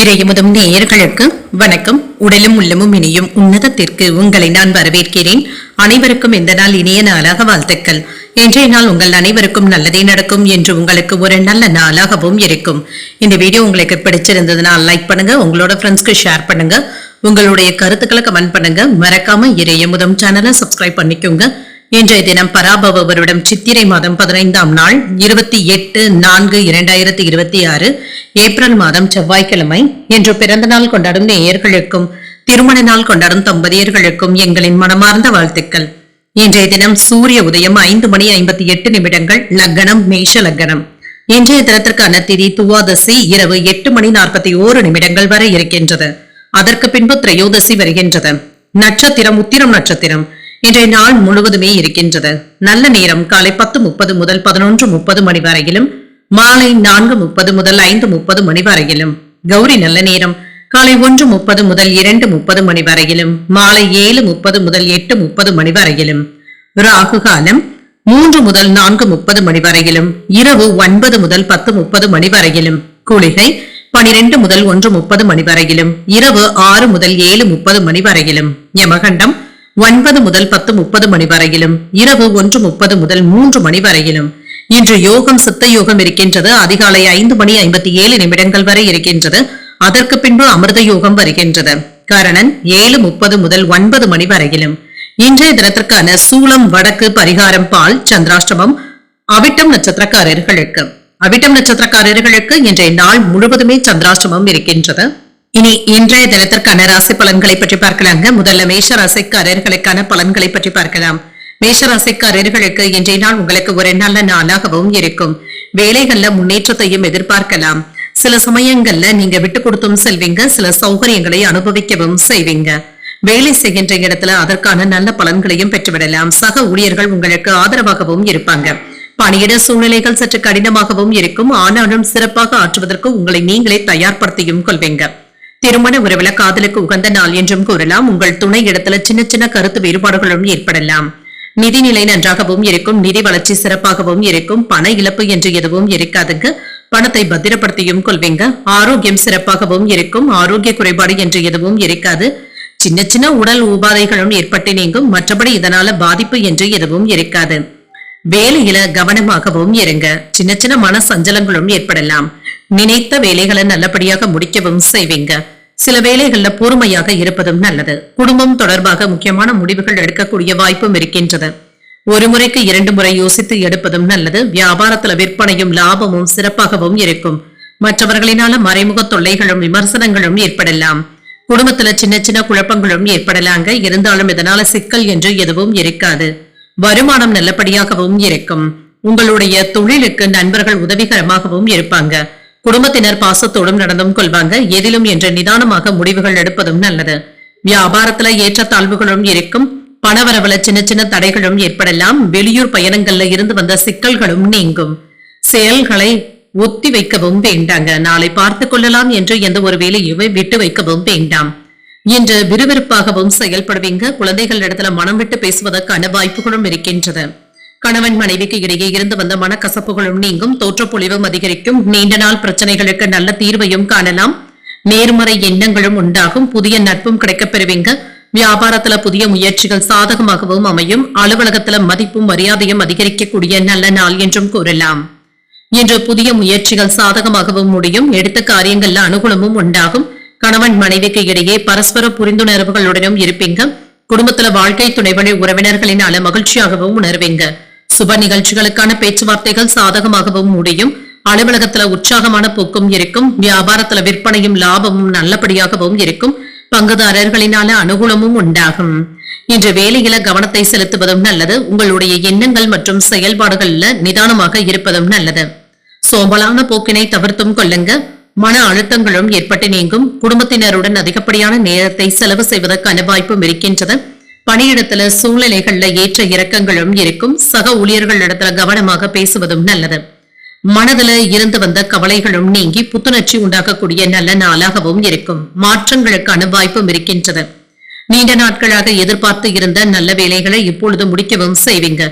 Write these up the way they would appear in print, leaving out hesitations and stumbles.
இறையமுதும் நேயர்களுக்கு வணக்கம். உடலும் உள்ளமும் இனியும் உன்னதத்திற்கு உங்களை நான் வரவேற்கிறேன். அனைவருக்கும் இந்த நாள் இனிய நாளாக வாழ்த்துக்கள். இன்றைய நாள் உங்கள் அனைவருக்கும் நல்லதே நடக்கும் என்று உங்களுக்கு ஒரு நல்ல நாளாகவும் இருக்கும். இந்த வீடியோ உங்களுக்கு பிடிச்சிருந்ததுனால் லைக் பண்ணுங்க, உங்களோட ஃப்ரெண்ட்ஸ்க்கு ஷேர் பண்ணுங்க, உங்களுடைய கருத்துக்களை கமெண்ட் பண்ணுங்க. மறக்காம இறையமுதும் சேனலை சப்ஸ்கிரைப் பண்ணிக்கோங்க. இன்றைய தினம் பராபவ வருடம் சித்திரை மாதம் 15ஆம் நாள் 28/4/2026 ஏப்ரல் மாதம் செவ்வாய்க்கிழமை. இன்று பிறந்த நாள் கொண்டாடும் நேயர்களுக்கும் திருமண நாள் கொண்டாடும் தம்பதியர்களுக்கும் எங்களின் மனமார்ந்த வாழ்த்துக்கள். இன்றைய தினம் சூரிய உதயம் 5:58 லக்னம் மேஷ லக்னம். இன்றைய தினத்திற்கான திதி துவாதசி இரவு 8:41 வரை இருக்கின்றது. அதற்கு பின்பு திரையோதசி வருகின்றது. நட்சத்திரம் உத்திரம் நட்சத்திரம். இன்றைய நாள் முழுவதுமே இருக்கின்றது. நல்ல நேரம் காலை 10:30 முதல் 11:30 மணி வரையிலும், மாலை 4:30 முதல் 5:30 மணி வரையிலும். கௌரி நல்ல நேரம் காலை 1:30 முதல் 2:30 மணி வரையிலும், மாலை 7:30 முதல் 8:30 மணி வரையிலும். ராகு காலம் 3 முதல் 4:30 மணி வரையிலும், இரவு 9 முதல் 10:30 மணி வரையிலும். குளிகை 12 முதல் 1:30 மணி வரையிலும், இரவு 6 முதல் 7:30 மணி வரையிலும். யமகண்டம் 9 முதல் 10:30 மணி வரையிலும், இரவு 1:30 முதல் 3 மணி வரையிலும். இன்று யோகம் சித்த யோகம் இருக்கின்றது. அதிகாலை 5:57 வரை இருக்கின்றது. அதற்கு பின்பு அமிர்த யோகம் வருகின்றது. கரணன் 7:30 முதல் 9 மணி வரையிலும். இன்றைய தினத்திற்கான சூலம் வடக்கு, பரிகாரம் பால், சந்திராஷ்டமம். அவிட்டம் நட்சத்திரக்காரர்களுக்கு இன்றைய நாள் முழுவதுமே சந்திராஷ்டமம் இருக்கின்றது. இனி இன்றைய தினத்திற்கான ராசி பலன்களை பற்றி பார்க்கலாங்க. முதல்ல மேஷ ராசிக்காரர்களுக்கான பலன்களை பற்றி பார்க்கலாம். மேஷ ராசிக்காரர்களுக்கு இன்றைய நாள் உங்களுக்கு ஒரு நல்ல நாளாகவும் இருக்கும். வேலைகள்ல முன்னேற்றத்தையும் எதிர்பார்க்கலாம். சில சமயங்கள்ல நீங்க விட்டு கொடுத்தும் செல்வீங்க, சில சௌகரியங்களை அனுபவிக்கவும் செய்வீங்க. வேலை செய்கின்ற இடத்துல அதற்கான நல்ல பலன்களையும் பெற்றுவிடலாம். சக ஊழியர்கள் உங்களுக்கு ஆதரவாகவும் இருப்பாங்க. பணியிட சூழ்நிலைகள் சற்று கடினமாகவும் இருக்கும். ஆனாலும் சிறப்பாக ஆற்றுவதற்கு உங்களை நீங்களே தயார்படுத்தியும் கொள்வீங்க. திருமண உறவுல காதலுக்கு உகந்த நாள் என்றும் கூறலாம். உங்கள் துணை இடத்துல சின்ன சின்ன கருத்து வேறுபாடுகளும் ஏற்படலாம். நிதிநிலை நன்றாகவும் இருக்கும். நிதி வளர்ச்சி சிறப்பாகவும் இருக்கும். பண இழப்பு என்று எதுவும் இருக்காதுங்க. பணத்தை பத்திரப்படுத்தியும் கொள்வீங்க. ஆரோக்கியம் சிறப்பாகவும் இருக்கும். ஆரோக்கிய குறைபாடு என்று எதுவும் இருக்காது. சின்ன சின்ன உடல் உபாதைகளும் ஏற்பட்டு நீங்கும். மற்றபடி இதனால பாதிப்பு என்று எதுவும் இருக்காது. வேலையில கவனமாகவும் இருங்க. சின்ன சின்ன மன சஞ்சலங்களும் ஏற்படலாம். நினைத்த வேலைகளை நல்லபடியாக முடிக்கவும் செய்வீங்க. சில வேலைகள்ல பொறுமையாக இருப்பதும் நல்லது. குடும்பம் தொடர்பாக முக்கியமான முடிவுகள் எடுக்கக்கூடிய வாய்ப்பும் இருக்கின்றது. ஒரு முறைக்கு 2 முறை யோசித்து எடுப்பதும் நல்லது. வியாபாரத்துல விற்பனையும் லாபமும் சிறப்பாகவும் இருக்கும். மற்றவர்களினால மறைமுக தொல்லைகளும் விமர்சனங்களும் ஏற்படலாம். குடும்பத்துல சின்ன சின்ன குழப்பங்களும் ஏற்படலாங்க. இருந்தாலும் இதனால சிக்கல் என்று எதுவும் இருக்காது. வருமானம் நல்லபடியாகவும் இருக்கும். உங்களுடைய தொழிலுக்கு நண்பர்கள் உதவிகரமாகவும் இருப்பாங்க. குடும்பத்தினர் பாசத்தோடும் நடந்தும் கொள்வாங்க. எதிலும் என்று நிதானமாக முடிவுகள் எடுப்பதும் நல்லது. வியாபாரத்துல ஏற்றத்தாழ்வுகளும் இருக்கும். பணவரவுல சின்ன சின்ன தடைகளும் ஏற்படலாம். வெளியூர் பயணங்கள்ல இருந்து வந்த சிக்கல்களும் நீங்கும். செயல்களை ஒத்தி வைக்கவும் வேண்டாங்க. நாளை பார்த்துக் கொள்ளலாம் என்று எந்த ஒரு வேலையுமே விட்டு வைக்கவும் வேண்டாம். இன்று விறுவிறுப்பாகவும் செயல்படுவீங்க. குழந்தைகள் இடத்துல மனம் விட்டு பேசுவதற்கான வாய்ப்புகளும் இருக்கின்றது. கணவன் மனைவிக்கு இடையே இருந்து வந்த மனக்கசப்புகளும் நீங்கும். தோற்றப்பொழிவும் அதிகரிக்கும். நீண்ட நாள் பிரச்சனைகளுக்கு நல்ல தீர்வையும் காணலாம். நேர்மறை எண்ணங்களும் உண்டாகும். புதிய நட்பும் கிடைக்கப் பெறுவீங்க. வியாபாரத்துல புதிய முயற்சிகள் சாதகமாகவும் அமையும். அலுவலகத்துல மதிப்பும் மரியாதையும் அதிகரிக்கக்கூடிய நல்ல நாள் என்றும் கூறலாம். இன்று புதிய முயற்சிகள் சாதகமாகவும் முடியும். எடுத்த காரியங்கள்ல அனுகூலமும் உண்டாகும். கணவன் மனைவிக்கு இடையே பரஸ்பர புரிந்துணர்வுகளுடனும் இருப்பீங்க. குடும்பத்துல வாழ்க்கை துணைவழி உறவினர்களினால மகிழ்ச்சியாகவும் உணர்வீங்க. சுப நிகழ்ச்சிகளுக்கான பேச்சுவார்த்தைகள் சாதகமாகவும் முடியும். அலுவலகத்துல உற்சாகமான போக்கும் இருக்கும். வியாபாரத்துல விற்பனையும் லாபமும் நல்லபடியாகவும் இருக்கும். பங்குதாரர்களினால அனுகூலமும் உண்டாகும். இன்று வேலையில கவனத்தை செலுத்துவதும் நல்லது. உங்களுடைய எண்ணங்கள் மற்றும் செயல்பாடுகள்ல நிதானமாக இருப்பதும் நல்லது. சோம்பலான போக்கினை தவிர்த்தும் கொள்ளுங்க. மன அழுத்தங்களும் ஏற்பட்டு நீங்கும். குடும்பத்தினருடன் அதிகப்படியான நேரத்தை செலவு செய்வதற்கான வாய்ப்பும் இருக்கின்றது. பணியிடத்துல சூழ்நிலைகள்ல ஏற்ற இறக்கங்களும் இருக்கும். சக ஊழியர்களிடத்துல கவனமாக பேசுவதும் நல்லது. மனதுல இருந்து வந்த கவலைகளும் நீங்கி புத்துணர்ச்சி உண்டாக்கக்கூடிய நல்ல நாளாகவும் இருக்கும். மாற்றங்களுக்கான வாய்ப்பும் இருக்கின்றது. நீண்ட நாட்களாக எதிர்பார்த்து இருந்த நல்ல வேலைகளை இப்பொழுது முடிக்கவும் செய்வீங்க.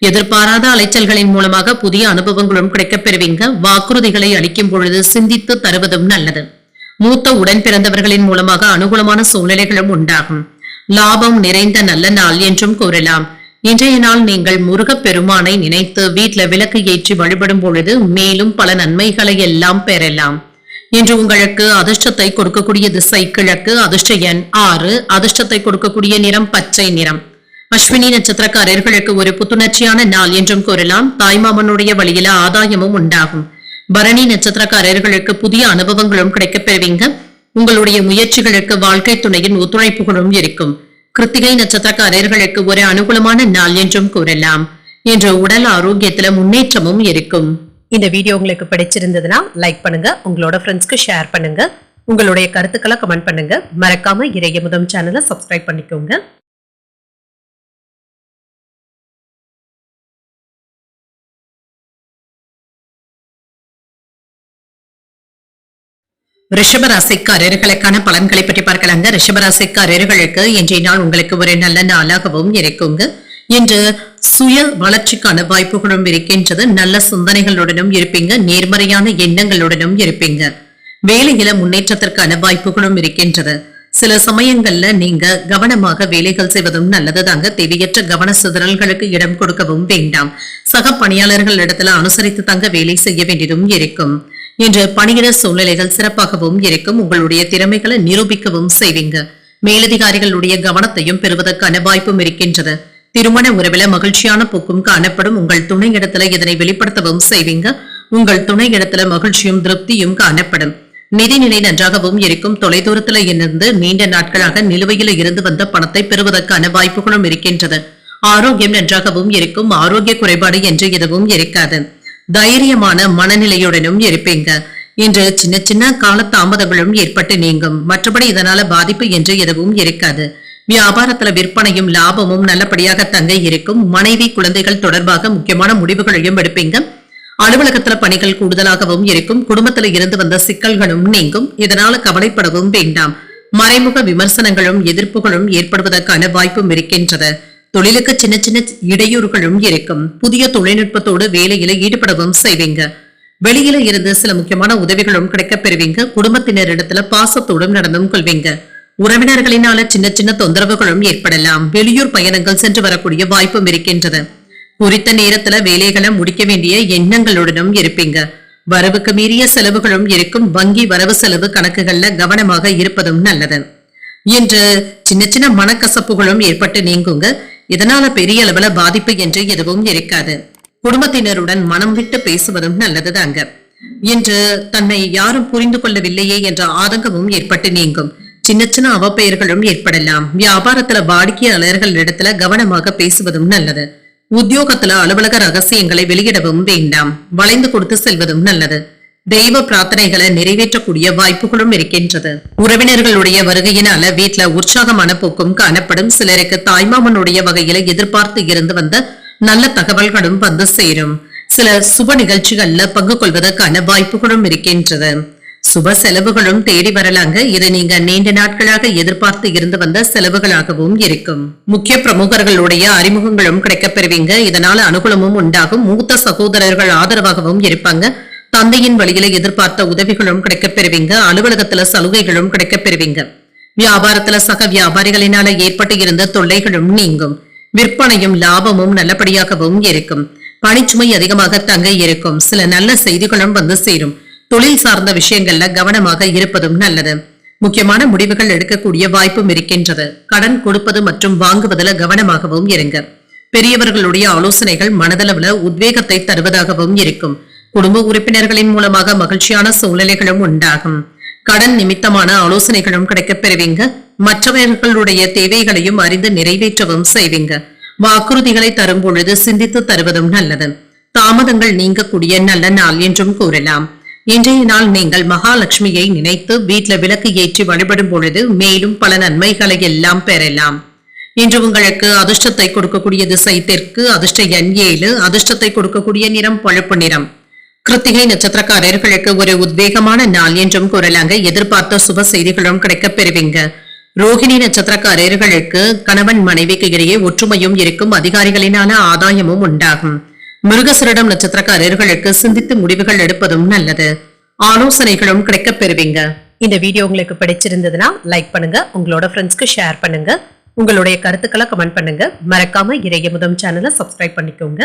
எதிர்பாராத அலைச்சல்களின் மூலமாக புதிய அனுபவங்களும் கிடைக்கப் பெறுவீங்க. வாக்குறுதிகளை அளிக்கும் பொழுது சிந்தித்து தருவதும் நல்லது. மூத்த உடன் பிறந்தவர்களின் மூலமாக அனுகூலமான சூழ்நிலைகளும் உண்டாகும். லாபம் நிறைந்த நல்ல நாள் என்றும் கூறலாம். இன்றைய நாள் நீங்கள் முருகப் பெருமானை நினைத்து வீட்டுல விளக்கு ஏற்றி வழிபடும் பொழுது மேலும் பல நன்மைகளை எல்லாம் பெறலாம். இன்று உங்களுக்கு அதிர்ஷ்டத்தை கொடுக்கக்கூடிய திசை கிழக்கு, அதிர்ஷ்ட எண் 6, அதிர்ஷ்டத்தை கொடுக்கக்கூடிய நிறம் பச்சை நிறம். அஸ்வினி நட்சத்திரக்காரர்களுக்கு ஒரு புத்துணர்ச்சியான நாள் என்றும் கூறலாம். தாய்மாமனுடைய வழியில ஆதாயமும் உண்டாகும். பரணி நட்சத்திரக்காரர்களுக்கு புதிய அனுபவங்களும் கிடைக்கப் பெறுவீங்க. உங்களுடைய முயற்சிகளுக்கு வாழ்க்கை துணையின் ஒத்துழைப்புகளும் இருக்கும். கிருத்திகை நட்சத்திரக்காரர்களுக்கு ஒரு அனுகூலமான நாள் என்றும் கூறலாம். இன்று உடல் ஆரோக்கியத்துல முன்னேற்றமும் இருக்கும். இந்த வீடியோ உங்களுக்கு பிடிச்சிருந்ததுன்னா லைக் பண்ணுங்க, உங்களோட ஃப்ரெண்ட்ஸ்க்கு ஷேர் பண்ணுங்க, உங்களுடைய கருத்துக்களை கமெண்ட் பண்ணுங்க. மறக்காம இறையமுதம் சேனலை சப்ஸ்கிரைப் பண்ணிக்கோங்க. ரிஷபராசிக்காரர்களுக்கான பலன்களை பற்றி பார்க்கலாங்க. ரிஷபராசிக்காரர்களுக்கு இன்றைய நாள் உங்களுக்கு ஒரு நல்ல நாளாகவும் இருக்குங்க. இன்று சுய வளர்ச்சிக்கான வாய்ப்புகளும் இருக்கின்றது. நல்ல சிந்தனைகளுடனும் இருப்பீங்க, நேர்மறையான எண்ணங்களுடனும் இருப்பீங்க. வேலையில முன்னேற்றத்திற்கான வாய்ப்புகளும் இருக்கின்றது. சில சமயங்கள்ல நீங்க கவனமாக வேலைகள் செய்வதும் நல்லதுதாங்க. தேவையற்ற கவன சிதறல்களுக்கு இடம் கொடுக்கவும் வேண்டாம். சக பணியாளர்கள் இடத்துல அனுசரித்து தங்க வேலை செய்ய வேண்டியதும் இருக்கும். இன்று பணியிட சூழ்நிலைகள் சிறப்பாகவும் இருக்கும். உங்களுடைய திறமைகளை நிரூபிக்கவும் செய்வீங்க. மேலதிகாரிகளுடைய கவனத்தையும் பெறுவதற்கான வாய்ப்பும் இருக்கின்றது. திருமண உறவில மகிழ்ச்சியான போக்கும் காணப்படும். உங்கள் துணை இடத்துல இதனை வெளிப்படுத்தவும் செய்வீங்க. உங்கள் துணை இடத்துல மகிழ்ச்சியும் திருப்தியும் காணப்படும். நிதிநிலை நன்றாகவும் இருக்கும். தொலைதூரத்துல இருந்து நீண்ட நாட்களாக நிலுவையில இருந்து வந்த பணத்தை பெறுவதற்கான வாய்ப்புகளும் இருக்கின்றது. ஆரோக்கியம் நன்றாகவும் இருக்கும். ஆரோக்கிய குறைபாடு என்று எதுவும் இருக்காது. தைரியமான மனநிலையுடனும் இருப்பீங்க. இன்று சின்ன சின்ன கால தாமதங்களும் ஏற்பட்டு நீங்கும். மற்றபடி இதனால பாதிப்பு என்று எதுவும் இருக்காது. வியாபாரத்துல விற்பனையும் லாபமும் நல்லபடியாக தங்க இருக்கும். மனைவி குழந்தைகள் தொடர்பாக முக்கியமான முடிவுகளையும் எடுப்பீங்க. அலுவலகத்துல பணிகள் கூடுதலாகவும் இருக்கும். குடும்பத்துல இருந்து வந்த சிக்கல்களும் நீங்கும். இதனால கவலைப்படவும் வேண்டாம். மறைமுக விமர்சனங்களும் எதிர்ப்புகளும் ஏற்படுவதற்கான வாய்ப்பும் இருக்கின்றது. தொழிலுக்கு சின்ன சின்ன இடையூறுகளும் இருக்கும். புதிய தொழில்நுட்பத்தோடு வேலையில ஈடுபடவும் செய்வீங்க. வெளியில இருந்து சில முக்கியமான உதவிகளும் கிடைக்கப் பெறுவீங்க. குடும்பத்தினரிடத்துல பாசத்தோடும் நடந்தும் கொள்வீங்க. உறவினர்களினால சின்ன சின்ன தொந்தரவுகளும் ஏற்படலாம். வெளியூர் பயணங்கள் சென்று வரக்கூடிய வாய்ப்பும் இருக்கின்றது. குறித்த நேரத்துல வேலைகளை முடிக்க வேண்டிய எண்ணங்களுடனும் இருப்பீங்க. வரவுக்கு மீறிய செலவுகளும் இருக்கும். வங்கி வரவு செலவு கணக்குகள்ல கவனமாக இருப்பதும் நல்லது. இன்று சின்ன சின்ன மனக்கசப்புகளும் ஏற்பட்டு நீங்குங்க. இதனால பெரிய அளவுல பாதிப்பு என்று எதுவும் இருக்காது. குடும்பத்தினருடன் மனம் விட்டு பேசுவதும் நல்லதுதாங்க. இன்று தன்னை யாரும் புரிந்து கொள்ளவில்லையே என்ற ஆதங்கமும் ஏற்பட்டு நீங்கும். சின்ன சின்ன அவப்பெயர்களும் ஏற்படலாம். வியாபாரத்துல வாடிக்கையாளர்கள் இடத்துல கவனமாக பேசுவதும் நல்லது. உத்தியோகத்துல அலுவலக ரகசியங்களை வெளியிடவும் வேண்டாம். வளைந்து கொடுத்து செல்வதும் நல்லது. தெய்வ பிரார்த்தனைகளை நிறைவேற்றக்கூடிய வாய்ப்புகளும் இருக்கின்றது. உறவினர்களுடைய வருகையினால வீட்டுல உற்சாகமான போக்கும் காணப்படும். சிலருக்கு தாய்மாமனுடைய வகையில எதிர்பார்த்து இருந்து வந்த நல்ல தகவல்களும் வந்து சேரும். சில சுப நிகழ்ச்சிகள்ல பங்கு கொள்வதற்கான வாய்ப்புகளும் இருக்கின்றது. சுப செலவுகளும் தேடி வரலாங்க. இது நீங்க நீண்ட நாட்களாக எதிர்பார்த்து இருந்து வந்த செலவுகளாகவும் இருக்கும். முக்கிய பிரமுகர்களுடைய அறிமுகங்களும் கிடைக்கப் பெறுவீங்க. இதனால அனுகூலமும் உண்டாகும். மூத்த சகோதரர்கள் ஆதரவாகவும் இருப்பாங்க. தந்தையின் வழியில எதிர்பார்த்த உதவிகளும் கிடைக்கப் பெறுவீங்க. அலுவலகத்துல சலுகைகளும் கிடைக்கப் பெறுவீங்க. வியாபாரத்துல சக வியாபாரிகளினால ஏற்பட்டு இருந்த தொல்லைகளும் நீங்கும். விற்பனையும் லாபமும் நல்லபடியாகவும் இருக்கும். பணிச்சுமை அதிகமாக தங்க இருக்கும். சில நல்ல செய்திகளும் வந்து சேரும். தொழில் சார்ந்த விஷயங்கள்ல கவனமாக இருப்பதும் நல்லது. முக்கியமான முடிவுகள் எடுக்கக்கூடிய வாய்ப்பும் இருக்கின்றது. கடன் கொடுப்பது மற்றும் வாங்குவதில் கவனமாகவும் இருங்க. பெரியவர்களுடைய ஆலோசனைகள் மனதளவுல உத்வேகத்தை தருவதாகவும் இருக்கும். குடும்ப உறுப்பினர்களின் மூலமாக மகிழ்ச்சியான சூழ்நிலைகளும் உண்டாகும். கடன் நிமித்தமான ஆலோசனைகளும் கிடைக்கப் பெறுவீங்க. மற்றவர்களுடைய தேவைகளையும் அறிந்து நிறைவேற்றவும் செய்வீங்க. வாக்குறுதிகளை தரும் பொழுது சிந்தித்து தருவதும் நல்லது. தாமதங்கள் நீங்கக்கூடிய நல்ல நாள் என்றும் கூறலாம். இன்றைய நாள் நீங்கள் மகாலட்சுமியை நினைத்து வீட்டுல விளக்கு ஏற்றி வழிபடும் பொழுது மேலும் பல நன்மைகளை எல்லாம் பெறலாம். இன்று உங்களுக்கு அதிர்ஷ்டத்தை கொடுக்கக்கூடிய திசை தெற்கு, அதிர்ஷ்ட எண் 7, அதிர்ஷ்டத்தை கொடுக்கக்கூடிய நிறம் பழுப்பு நிறம். கிருத்திகை நட்சத்திரக்காரர்களுக்கு ஒரு உத்வேகமான நாள் என்றும் கூறலாங்க. எதிர்பார்த்த சுப செய்திகளும் கிடைக்கப் பெறுவீங்க. ரோகிணி நட்சத்திரக்காரர்களுக்கு கணவன் மனைவிக்கு இடையே ஒற்றுமையும் இருக்கும். அதிகாரிகளினான ஆதாயமும் உண்டாகும். மிருகசரிடம் நட்சத்திரக்காரர்களுக்கு சிந்தித்து முடிவுகள் எடுப்பதும் நல்லது. ஆலோசனைகளும் கிடைக்கப் பெறுவீங்க. இந்த வீடியோ உங்களுக்கு பிடிச்சிருந்ததுன்னா லைக் பண்ணுங்க, உங்களோட ஃப்ரெண்ட்ஸ்க்கு ஷேர் பண்ணுங்க, உங்களுடைய கருத்துக்களை கமெண்ட் பண்ணுங்க. மறக்காம இறையமுதம் சேனலை சப்ஸ்கிரைப் பண்ணிக்கோங்க.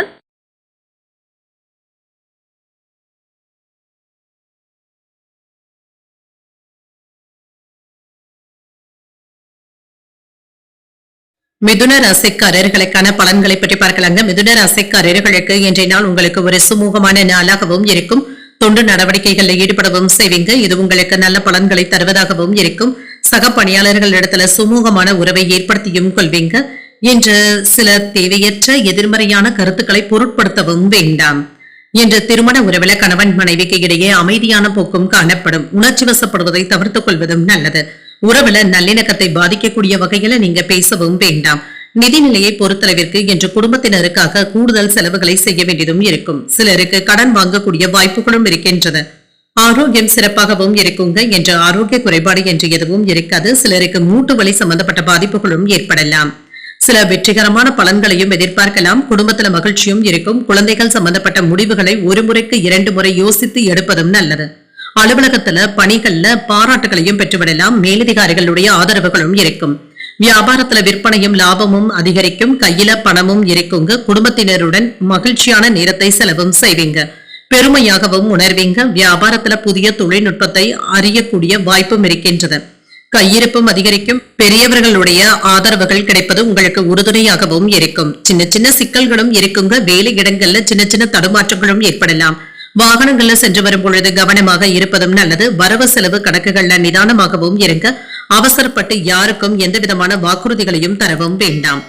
மிதுன ராசிக்காரர்களுக்கான பலன்களை பற்றி பார்க்கலாங்க. மிதுன ராசிக்காரர்களுக்கு இன்றைய நாள் உங்களுக்கு ஒரு சுமூகமான நாளாகவும் இருக்கும். தொண்டு நடவடிக்கைகளில் ஈடுபடவும் செய்வீங்க. இது உங்களுக்கு நல்ல பலன்களை தருவதாகவும் இருக்கும். சக பணியாளர்கள் இடத்துல சுமூகமான உறவை ஏற்படுத்தியும் கொள்வீங்க. இன்று சில தேவையற்ற எதிர்மறையான கருத்துக்களை பொருட்படுத்தவும் வேண்டாம். இன்று திருமண உறவில கணவன் மனைவிக்கு இடையே அமைதியான போக்கும் காணப்படும். உணர்ச்சி வசப்படுவதை தவிர்த்துக் கொள்வதும் நல்லது. உறவுல நல்லிணக்கத்தை பாதிக்கக்கூடிய வகையில நீங்க பேசவும் வேண்டாம். நிதிநிலையை பொறுத்தளவிற்கு இன்று குடும்பத்தினருக்காக கூடுதல் செலவுகளை செய்ய வேண்டியதும் இருக்கும். சிலருக்கு கடன் வாங்கக்கூடிய வாய்ப்புகளும் இருக்கின்றது. ஆரோக்கியம் சிறப்பாகவும் இருக்குங்க. என்று ஆரோக்கிய குறைபாடு என்று எதுவும் இருக்காது. சிலருக்கு மூட்டு வலி சம்பந்தப்பட்ட பாதிப்புகளும் ஏற்படலாம். சில வெற்றிகரமான பலன்களையும் எதிர்பார்க்கலாம். குடும்பத்துல மகிழ்ச்சியும் இருக்கும். குழந்தைகள் சம்பந்தப்பட்ட முடிவுகளை ஒரு முறைக்கு 2 முறை யோசித்து எடுப்பதும் நல்லது. அலுவலகத்துல பணிகள்ல பாராட்டுகளையும் பெற்றுவிடலாம். மேலதிகாரிகளுடைய ஆதரவுகளும் இருக்கும். வியாபாரத்துல விற்பனையும் லாபமும் அதிகரிக்கும். கையில பணமும் இருக்குங்க. குடும்பத்தினருடன் மகிழ்ச்சியான நேரத்தை செலவும் செய்வீங்க. பெருமையாகவும் உணர்வீங்க. வியாபாரத்துல புதிய தொழில்நுட்பத்தை அறியக்கூடிய வாய்ப்பும் இருக்கின்றது. கையிருப்பும் அதிகரிக்கும். பெரியவர்களுடைய ஆதரவுகள் கிடைப்பது உங்களுக்கு உறுதுணையாகவும் இருக்கும். சின்ன சின்ன சிக்கல்களும் இருக்குங்க. வேலை இடங்கள்ல சின்ன சின்ன தடுமாற்றங்களும் ஏற்படலாம். வாகனங்கள்ல சென்று வரும் பொழுது கவனமாக இருப்பதும் நல்லது. வரவு செலவு கணக்குகள்ல நிதானமாகவும் இருங்க. அவசரப்பட்டு யாருக்கும் எந்த விதமான வாக்குறுதிகளையும் தரவும் வேண்டாம்.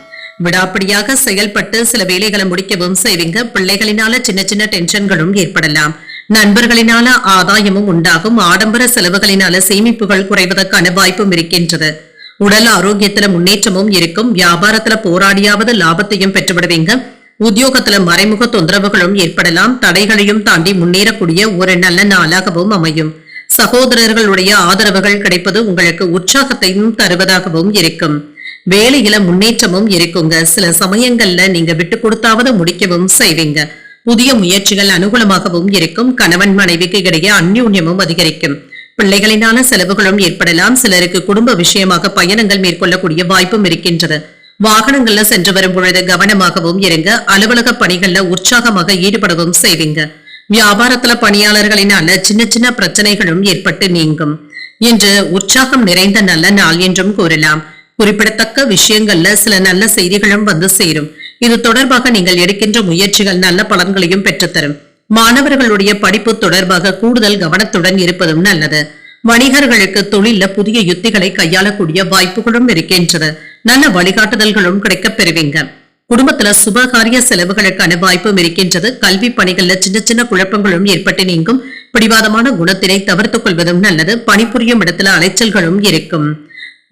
விடாப்பிடியாக செயல்பட்டு சில வேலைகளை முடிக்கவும் செய்வீங்க. பிள்ளைகளினால சின்ன சின்ன டென்ஷன்களும் ஏற்படலாம். நண்பர்களினால ஆதாயமும் உண்டாகும். ஆடம்பர செலவுகளினால சேமிப்புகள் குறைவதற்கான வாய்ப்பும் இருக்கின்றது. உடல் ஆரோக்கியத்துல முன்னேற்றமும் இருக்கும். வியாபாரத்துல போராடியாவது லாபத்தையும் பெற்றுவிடுவீங்க. உத்தியோகத்துல மறைமுக தொந்தரவுகளும் ஏற்படலாம். தடைகளையும் தாண்டி முன்னேறக்கூடிய ஒரு நல்ல நாளாகவும் அமையும். சகோதரர்களுடைய ஆதரவுகள் கிடைப்பது உங்களுக்கு உற்சாகத்தையும் தருவதாகவும் இருக்கும். வேலையில முன்னேற்றமும் இருக்குங்க. சில சமயங்கள்ல நீங்க விட்டு கொடுத்தாவது முடிக்கவும் செய்வீங்க. புதிய முயற்சிகள் அனுகூலமாகவும் இருக்கும். கணவன் மனைவிக்கு இடையே அந்யோன்யமும் அதிகரிக்கும். பிள்ளைகளினான செலவுகளும் ஏற்படலாம். சிலருக்கு குடும்ப விஷயமாக பயணங்கள் மேற்கொள்ளக்கூடிய வாய்ப்பும் இருக்கின்றது. வாகனங்கள்ல சென்று வரும் பொழுது கவனமாகவும் இருங்க. அலுவலக பணிகள்ல உற்சாகமாக ஈடுபடவும் செய்வீங்க. வியாபாரத்துல பணியாளர்களினால சின்ன சின்ன பிரச்சனைகளும் ஏற்பட்டு நீங்கும். இன்று உற்சாகம் நிறைந்த நல்ல நாள் என்றும் கூறலாம். குறிப்பிடத்தக்க விஷயங்கள்ல சில நல்ல செய்திகளும் வந்து சேரும். இது தொடர்பாக நீங்கள் எடுக்கின்ற முயற்சிகள் நல்ல பலன்களையும் பெற்றுத்தரும். மாணவர்களுடைய படிப்பு தொடர்பாக கூடுதல் கவனத்துடன் இருப்பதும் நல்லது. வணிகர்களுக்கு தொழில புதிய யுத்திகளை கையாளக்கூடிய வாய்ப்புகளும் இருக்கின்றது. நல்ல வழிகாட்டுதல்களும் கிடைக்கப் பெறுவீங்க. குடும்பத்துல சுபகாரிய செலவுகளுக்கான வாய்ப்பும் இருக்கின்றது. கல்வி பணிகள்ல சின்ன சின்ன குழப்பங்களும் ஏற்பட்டு நீங்கும். பிடிவாதமான குணத்தினை தவிர்த்துக் கொள்வதும் நல்லது. பணிபுரியும் இடத்துல அலைச்சல்களும் இருக்கும்.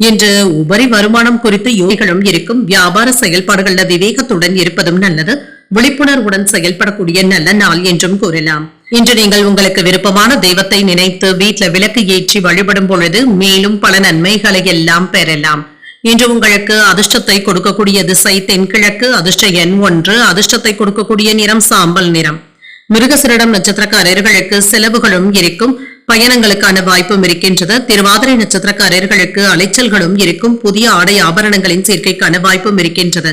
இன்று உபரி வருமானம் குறித்து யோகிகளும் இருக்கும். வியாபார செயல்பாடுகள்ல விவேகத்துடன் இருப்பதும் நல்லது. விழிப்புணர்வுடன் செயல்படக்கூடிய நல்ல நாள் என்றும் கூறலாம். இன்று நீங்கள் உங்களுக்கு விருப்பமான தெய்வத்தை நினைத்து வீட்டுல விளக்கு ஏற்றி வழிபடும் பொழுது மேலும் பல நன்மைகளை எல்லாம் பெறலாம். இன்று உங்களுக்கு அதிர்ஷ்டத்தை கொடுக்கக்கூடிய திசை தென்கிழக்கு. அதிர்ஷ்ட எண் 1. அதிர்ஷ்டத்தை கொடுக்கக்கூடிய நிறம் சாம்பல் நிறம். மிருகசிரிடம் நட்சத்திரக்காரர்களுக்கு செலவுகளும் இருக்கும். பயணங்களுக்கான வாய்ப்பும் இருக்கின்றது. திருவாதிரை நட்சத்திரக்காரர்களுக்கு அலைச்சல்களும் இருக்கும். புதிய ஆடை ஆபரணங்களின் சேர்க்கைக்கான வாய்ப்பும் இருக்கின்றது.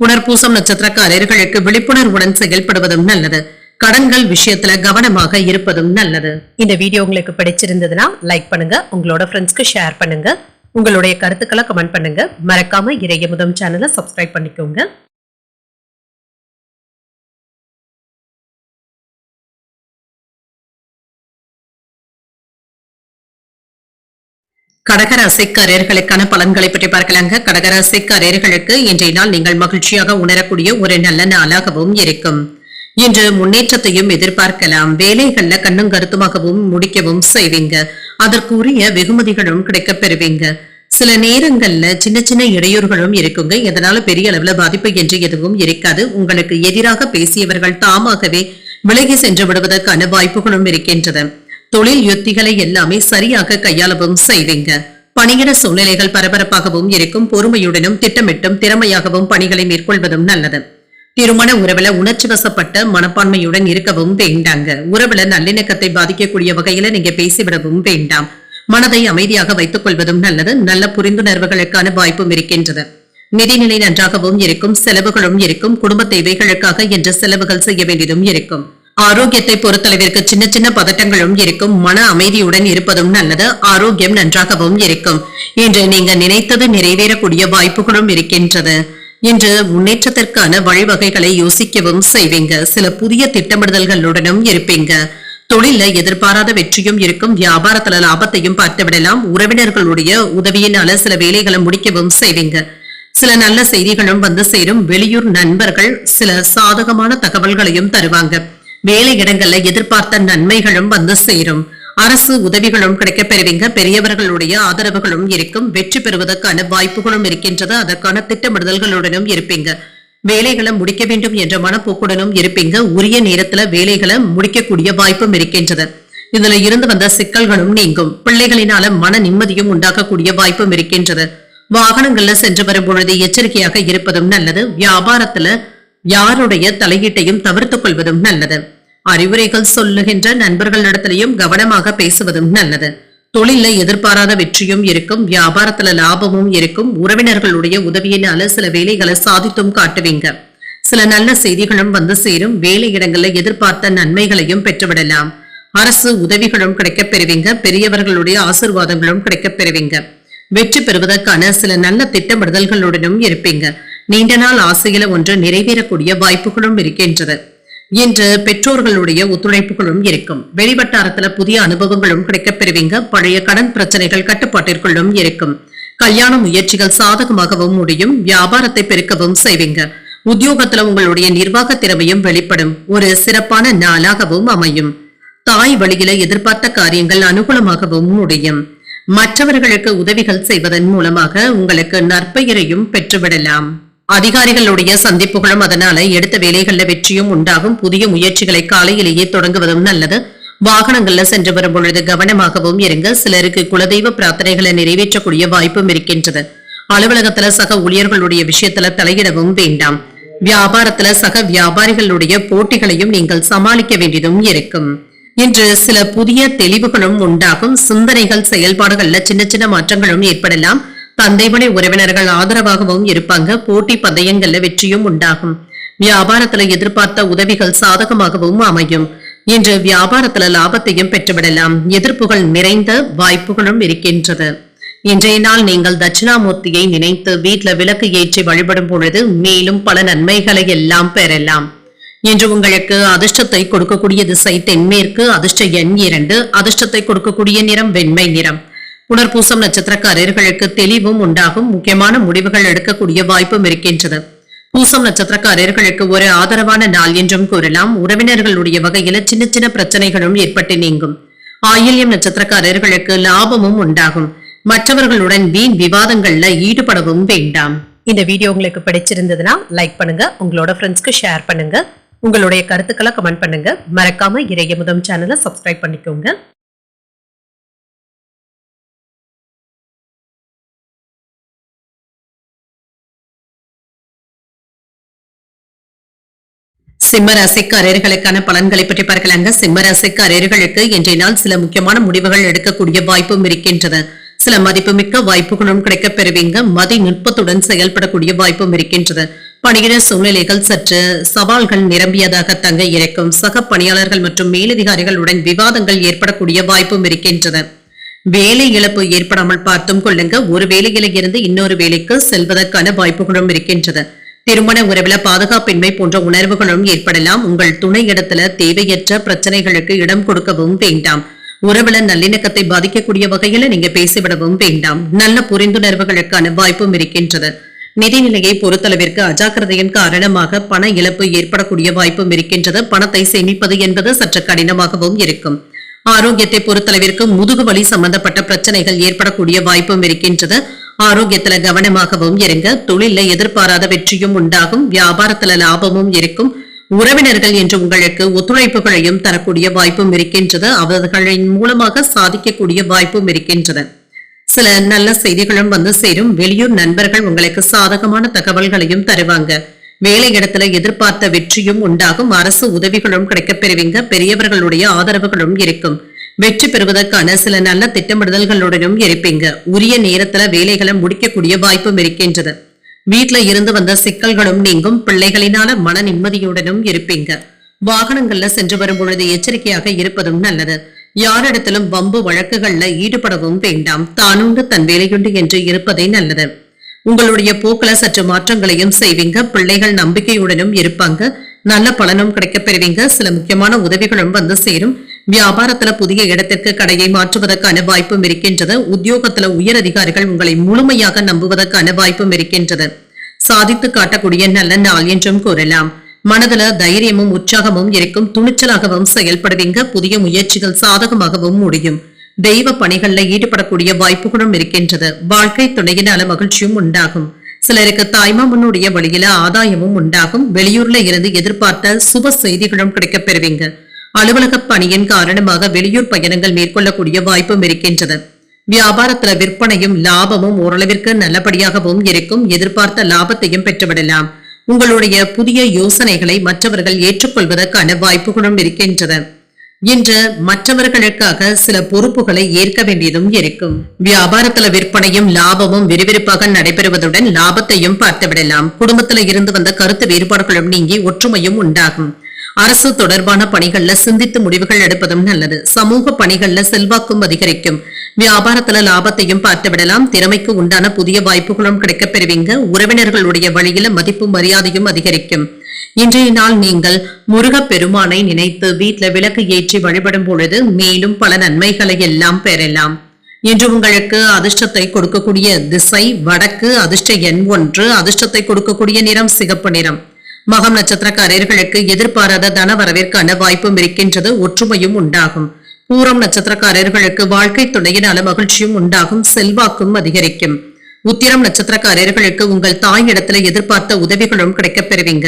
புனர்பூசம் நட்சத்திரக்காரர்களுக்கு விழிப்புணர்வுடன் செயல்படுவதும் நல்லது. கடன்கள் விஷயத்துல கவனமாக இருப்பதும் நல்லது. இந்த வீடியோ உங்களுக்கு பிடிச்சிருந்ததுன்னா லைக் பண்ணுங்க, உங்களோட ஃப்ரெண்ட்ஸ்க்கு ஷேர் பண்ணுங்க, உங்களுடைய கருத்துக்களை கமெண்ட் பண்ணுங்க. மறக்காம இறையமுதம் சேனலை சப்ஸ்கிரைப் பண்ணிக்கோங்க. கடகராசிக்காரர்களுக்கான பலன்களை பற்றி பார்க்கலாங்க. கடகராசிக்காரர்களுக்கு இன்றைய நாள் நீங்கள் மகிழ்ச்சியாக உணரக்கூடிய ஒரு நல்ல நாளாகவும் இருக்கும். இன்று முன்னேற்றத்தையும் எதிர்பார்க்கலாம். வேலைகள்ல கண்ணும் கருத்துமாகவும் முடிக்கவும் செய்வீங்க. அதற்குரிய வெகுமதிகளும் கிடைக்கப் பெறுவீங்க. சில நேரங்கள்ல சின்ன சின்ன இடையூறுகளும் இருக்குங்க. இதனால பெரிய அளவுல பாதிப்பு என்று எதுவும் இருக்காது. உங்களுக்கு எதிராக பேசியவர்கள் தாமாகவே விலகி சென்று விடுவதற்கான வாய்ப்புகளும் இருக்கின்றது. தொழில் யுத்திகளை எல்லாமே சரியாக கையாளவும் செய்வீங்க. பணியிட சூழ்நிலைகள் பரபரப்பாகவும் இருக்கும். பொறுமையுடனும் திட்டமிட்டும் திறமையாகவும் பணிகளை மேற்கொள்வதும் நல்லது. திருமண உறவுல உணர்ச்சி வசப்பட்ட மனப்பான்மையுடன் இருக்கவும் வேண்டாங்க. உறவுல நல்லிணக்கத்தை பாதிக்கக்கூடிய வகையில நீங்க பேசிவிடவும் வேண்டாம். மனதை அமைதியாக வைத்துக் கொள்வதும் நல்லது. நல்ல புரிந்துணர்வுகளுக்கான வாய்ப்பும் இருக்கின்றது. நிதிநிலை நன்றாகவும் இருக்கும். செலவுகளும் இருக்கும். குடும்ப தேவைகளுக்காக என்று செலவுகள் செய்ய வேண்டியதும் இருக்கும். ஆரோக்கியத்தை பொறுத்தளவிற்கு சின்ன சின்ன பதட்டங்களும் இருக்கும். மன அமைதியுடன் இருப்பதும் நல்லது. ஆரோக்கியம் நன்றாகவும் இருக்கும். இன்று நீங்க நினைத்தது நிறைவேறக்கூடிய வாய்ப்புகளும் இருக்கின்றது. இன்று முன்னேற்றத்திற்கான வழிவகைகளை யோசிக்கவும் செய்வீங்க. சில புதிய திட்டமிடுதல்களுடனும் இருப்பீங்க. தொழில எதிர்பாராத வெற்றியும் இருக்கும். வியாபாரத்துல லாபத்தையும் பார்த்து விடலாம். உறவினர்களுடைய உதவியினால சில வேலைகளை முடிக்கவும் செய்வீங்க. சில நல்ல செய்திகளும் வந்து சேரும். வெளியூர் நண்பர்கள் சில சாதகமான தகவல்களையும் தருவாங்க. வேலை இடங்கள்ல எதிர்பார்த்த நன்மைகளும் வந்து சேரும். அரசு உதவிகளும் கிடைக்கப் பெறுவீங்க. பெரியவர்களுடைய ஆதரவுகளும் இருக்கும். வெற்றி பெறுவதற்கான வாய்ப்புகளும் இருக்கின்றது. அதற்கான திட்டமிடுதல்களுடனும் இருப்பீங்க. வேலைகளை முடிக்க வேண்டும் என்ற மனப்போக்குடனும் இருப்பீங்க. உரிய நேரத்துல வேலைகளை முடிக்கக்கூடிய வாய்ப்பும் இருக்கின்றது. இதுல இருந்து வந்த சிக்கல்களும் நீங்கும். பிள்ளைகளினால மன நிம்மதியும் உண்டாக்கக்கூடிய வாய்ப்பும் இருக்கின்றது. வாகனங்கள்ல சென்று வரும் பொழுது எச்சரிக்கையாக இருப்பதும் நல்லது. வியாபாரத்துல யாருடைய தலையீட்டையும் தவிர்த்துக் கொள்வதும் நல்லது. அறிவுரைகள் சொல்லுகின்ற நண்பர்களிடத்திலையும் கவனமாக பேசுவதும் நல்லது. தொழில எதிர்பாராத வெற்றியும் இருக்கும். வியாபாரத்துல லாபமும் இருக்கும். உறவினர்களுடைய உதவியினால சில வேலைகளை சாதித்தும் காட்டுவீங்க. சில நல்ல செய்திகளும் வந்து சேரும். வேலை இடங்கள்ல எதிர்பார்த்த நன்மைகளையும் பெற்றுவிடலாம். அரசு உதவிகளும் கிடைக்கப் பெறுவீங்க. பெரியவர்களுடைய ஆசீர்வாதங்களும் கிடைக்கப் பெறுவீங்க. வெற்றி பெறுவதற்கான சில நல்ல திட்டமிடுதல்களுடனும் இருப்பீங்க. நீண்ட நாள் ஆசையில ஒன்று நிறைவேறக்கூடிய வாய்ப்புகளும் இருக்கின்றது. இன்று பெற்றோர்களுடைய ஒத்துழைப்புகளும் இருக்கும். வெளிவட்டாரத்துல புதிய அனுபவங்களும் கிடைக்கப் பெறுவீங்க. பழைய கடன் பிரச்சனைகள் கட்டுப்பாட்டிற்குள்ளும் இருக்கும். கல்யாண முயற்சிகள் சாதகமாகவும் முடியும். வியாபாரத்தை பெருக்கவும் செய்வீங்க. உத்தியோகத்துல உங்களுடைய நிர்வாக திறமையும் வெளிப்படும். ஒரு சிறப்பான நாளாகவும் அமையும். தாய் வழியில எதிர்பார்த்த காரியங்கள் அனுகூலமாகவும் முடியும். மற்றவர்களுக்கு உதவிகள் செய்வதன் மூலமாக உங்களுக்கு நற்பெயரையும் பெற்றுவிடலாம். அதிகாரிகளுடைய சந்திப்புகளும் அதனால எடுத்த வேலைகள்ல வெற்றியும் உண்டாகும். புதிய முயற்சிகளை காலையிலேயே தொடங்குவதும் நல்லது. வாகனங்கள்ல சென்று வரும் பொழுது கவனமாகவும் இருங்க. சிலருக்கு குலதெய்வ பிரார்த்தனைகளை நிறைவேற்றக்கூடிய வாய்ப்பும் இருக்கின்றது. அலுவலகத்துல சக ஊழியர்களுடைய விஷயத்துல தலையிடவும் வேண்டாம். வியாபாரத்துல சக வியாபாரிகளுடைய போட்டிகளையும் நீங்கள் சமாளிக்க வேண்டியதும் இருக்கும். இன்று சில புதிய தெளிவுகளும் உண்டாகும். சிந்தனைகள் செயல்பாடுகள்ல சின்ன சின்ன மாற்றங்களும் ஏற்படலாம். தந்தை வழி உறவினர்கள் ஆதரவாகவும் இருப்பாங்க. போட்டி பந்தயங்கள்ல வெற்றியும் உண்டாகும். வியாபாரத்துல எதிர்பார்த்த உதவிகள் சாதகமாகவும் அமையும். இன்று வியாபாரத்துல லாபத்தையும் பெற்றுவிடலாம். எதிர்ப்புகள் நிறைந்த வாய்ப்புகளும் இருக்கின்றது. இன்றைய நாள் நீங்கள் தட்சிணாமூர்த்தியை நினைத்து வீட்டுல விளக்கு ஏற்றி வழிபடும் பொழுது மேலும் பல நன்மைகளை எல்லாம் பெறலாம். இன்று உங்களுக்கு அதிர்ஷ்டத்தை கொடுக்கக்கூடிய திசை தென்மேற்கு. அதிர்ஷ்ட எண் 2. அதிர்ஷ்டத்தை கொடுக்கக்கூடிய நிறம் வெண்மை நிறம். புனர்பூசம் நட்சத்திரக்காரர்களுக்கு தெளிவும் உண்டாகும். முக்கியமான முடிவுகள் எடுக்கக்கூடிய வாய்ப்பும் இருக்கின்றது. பூசம் நட்சத்திரக்காரர்களுக்கு ஒரு ஆதரவான நாள் என்றும் கூறலாம். உறவினர்களுடைய வகையில சின்ன சின்ன பிரச்சனைகளும் ஏற்பட்டு நீங்கும். ஆயில்யம் நட்சத்திரக்காரர்களுக்கு லாபமும் உண்டாகும். மற்றவர்களுடன் வீண் விவாதங்கள்ல ஈடுபடவும் வேண்டாம். இந்த வீடியோ உங்களுக்கு பிடிச்சிருந்ததுன்னா லைக் பண்ணுங்க. உங்களோட ஃப்ரெண்ட்ஸ்க்கு ஷேர் பண்ணுங்க. உங்களுடைய கருத்துக்களை கமெண்ட் பண்ணுங்க. மறக்காம இறையமுதம் சேனலை சப்ஸ்கிரைப் பண்ணிக்கோங்க. சிம்ம ராசிக்காரர்களுக்கான பலன்களை பற்றி பார்க்கலாங்க. சிம்ம ராசிக்காரர்களுக்கு இன்றைய நாள் சில முக்கியமான முடிவுகள் எடுக்கக்கூடிய வாய்ப்பும் இருக்கின்றது. சில மதிப்புமிக்க வாய்ப்புகளும் கிடைக்கப் பெறுவீங்க. மதி நுட்பத்துடன் செயல்படக்கூடிய வாய்ப்பும் இருக்கின்றது. பணியிட சூழ்நிலைகள் சற்று சவால்கள் நிரம்பியதாக தங்க இருக்கும். சக பணியாளர்கள் மற்றும் மேலதிகாரிகளுடன் விவாதங்கள் ஏற்படக்கூடிய வாய்ப்பும் இருக்கின்றது. வேலை இழப்பு ஏற்படாமல் பார்த்தும் கொள்ளுங்க. ஒரு வேலையில இருந்து இன்னொரு வேலைக்கு செல்வதற்கான வாய்ப்புகளும் இருக்கின்றது. திருமண உறவுல பாதுகாப்பின்மை போன்ற உணர்வுகளும் ஏற்படலாம். உங்கள் துணை இடத்துல தேவையற்ற பிரச்சனைகளுக்கு இடம் கொடுக்கவும் வேண்டாம். உறவுல நல்லிணக்கத்தை பாதிக்கக்கூடிய வகையில நீங்க பேசிவிடவும் வேண்டாம். நல்ல புரிந்துணர்வுகளுக்கான வாய்ப்பும் இருக்கின்றது. நிதிநிலையை பொறுத்தளவிற்கு அஜாக்கிரதையின் காரணமாக பண இழப்பு ஏற்படக்கூடிய வாய்ப்பும் இருக்கின்றது. பணத்தை சேமிப்பது என்பது சற்று கடினமாகவும் இருக்கும். ஆரோக்கியத்தை பொறுத்தளவிற்கு முதுகு வலி சம்பந்தப்பட்ட பிரச்சனைகள் ஏற்படக்கூடிய வாய்ப்பும் இருக்கின்றது. ஆரோக்கியத்துல கவனமாகவும் இருங்க. தொழில எதிர்பாராத வெற்றியும் உண்டாகும். வியாபாரத்துல லாபமும் இருக்கும். உறவினர்கள் என்று உங்களுக்கு ஒத்துழைப்புகளையும் தரக்கூடிய வாய்ப்பும் இருக்கின்றது. அவர்களின் மூலமாக சாதிக்கக்கூடிய வாய்ப்பும் இருக்கின்றது. சில நல்ல செய்திகளும் வந்து சேரும். வெளியூர் நண்பர்கள் உங்களுக்கு சாதகமான தகவல்களையும் தருவாங்க. வேலை இடத்துல எதிர்பார்த்த வெற்றியும் உண்டாகும். அரசு உதவிகளும் கிடைக்கப் பெறுவீங்க. பெரியவர்களுடைய ஆதரவுகளும் இருக்கும். வெற்றி பெறுவதற்கான சில நல்ல திட்டமிடுதல்களுடனும் இருப்பீங்க. உரிய நேரத்துல வேலைகளை முடிக்கக்கூடிய வாய்ப்பும் இருக்கின்றது. வீட்டுல இருந்து வந்த சிக்கல்களும் நீங்கும். பிள்ளைகளினால மன நிம்மதியுடனும் இருப்பீங்க. வாகனங்கள்ல சென்று வரும் பொழுது எச்சரிக்கையாக இருப்பதும் நல்லது. யாரிடத்திலும் வம்பு வழக்குகள்ல ஈடுபடவும் வேண்டாம். தானுண்டு தன் வேலையுண்டு என்று இருப்பதே நல்லது. உங்களுடைய போக்குல சற்று மாற்றங்களையும் செய்வீங்க. பிள்ளைகள் நம்பிக்கையுடனும் இருப்பாங்க. நல்ல பலனும் கிடைக்கப் பெறுவீங்க. சில முக்கியமான உதவிகளும் வந்து சேரும். வியாபாரத்துல புதிய இடத்திற்கு கடையை மாற்றுவதற்கான வாய்ப்பும் இருக்கின்றது. உத்தியோகத்துல உயர் அதிகாரிகள் உங்களை முழுமையாக நம்புவதற்கான வாய்ப்பும் இருக்கின்றது. சாதித்து காட்டக்கூடிய நல்ல நாள் என்றும் கூறலாம். மனதுல தைரியமும் உற்சாகமும் இருக்கும். துணிச்சலாகவும் செயல்படுவீங்க. புதிய முயற்சிகள் சாதகமாகவும் முடியும். தெய்வ பணிகள்ல ஈடுபடக்கூடிய வாய்ப்புகளும் இருக்கின்றது. வாழ்க்கை துணையினால மகிழ்ச்சியும் உண்டாகும். சிலருக்கு தாய்மாமனுடைய வழியில ஆதாயமும் உண்டாகும். வெளியூர்ல இருந்து எதிர்பார்த்த சுப செய்திகளும் கிடைக்கப் பெறுவீங்க. அலுவலக பணியின் காரணமாக வெளியூர் பயணங்கள் மேற்கொள்ளக்கூடிய வாய்ப்பும் இருக்கின்றது. வியாபாரத்துல விற்பனையும் லாபமும் ஓரளவிற்கு நல்லபடியாகவும் இருக்கும். எதிர்பார்த்த லாபத்தையும் பெற்றுவிடலாம். உங்களுடைய புதிய யோசனைகளை மற்றவர்கள் ஏற்றுக்கொள்வதற்கான வாய்ப்புகளும் இருக்கின்றது. இன்று மற்றவர்களுக்காக சில பொறுப்புகளை ஏற்க வேண்டியதும் இருக்கும். வியாபாரத்துல விற்பனையும் லாபமும் விறுவிறுப்பாக நடைபெறுவதுடன் லாபத்தையும் பார்த்துவிடலாம். குடும்பத்துல இருந்து வந்த கருத்து வேறுபாடுகளும் நீங்கி ஒற்றுமையும் உண்டாகும். அரசு தொடர்பான பணிகள்ல சிந்தித்து முடிவுகள் எடுப்பதும் நல்லது. சமூக பணிகள்ல செல்வாக்கும் அதிகரிக்கும். வியாபாரத்துல லாபத்தையும் பார்த்துவிடலாம். திறமைக்கு உண்டான புதிய வாய்ப்புகளும் கிடைக்கப் பெறுவீங்க. உறவினர்களுடைய வழியில மதிப்பு மரியாதையும் அதிகரிக்கும். இன்றைய நாள் நீங்கள் முருகப் பெருமானை நினைத்து வீட்டுல விளக்கு ஏற்றி வழிபடும் பொழுது மேலும் பல நன்மைகளை எல்லாம் பெறலாம். இன்று உங்களுக்கு அதிர்ஷ்டத்தை கொடுக்கக்கூடிய திசை வடக்கு. அதிர்ஷ்ட எண் 1. அதிர்ஷ்டத்தை கொடுக்கக்கூடிய நிறம் சிகப்பு நிறம். மகம் நட்சத்திரக்காரர்களுக்கு எதிர்பாராத தன வரவிற்கான வாய்ப்பும் இருக்கின்றது. ஒற்றுமையும் உண்டாகும். பூரம் நட்சத்திரக்காரர்களுக்கு வாழ்க்கை துணையினால மகிழ்ச்சியும் உண்டாகும். செல்வாக்கும் அதிகரிக்கும். உத்திரம் நட்சத்திரக்காரர்களுக்கு உங்கள் தாய் இடத்துல எதிர்பார்த்த உதவிகளும் கிடைக்கப் பெறுவீங்க.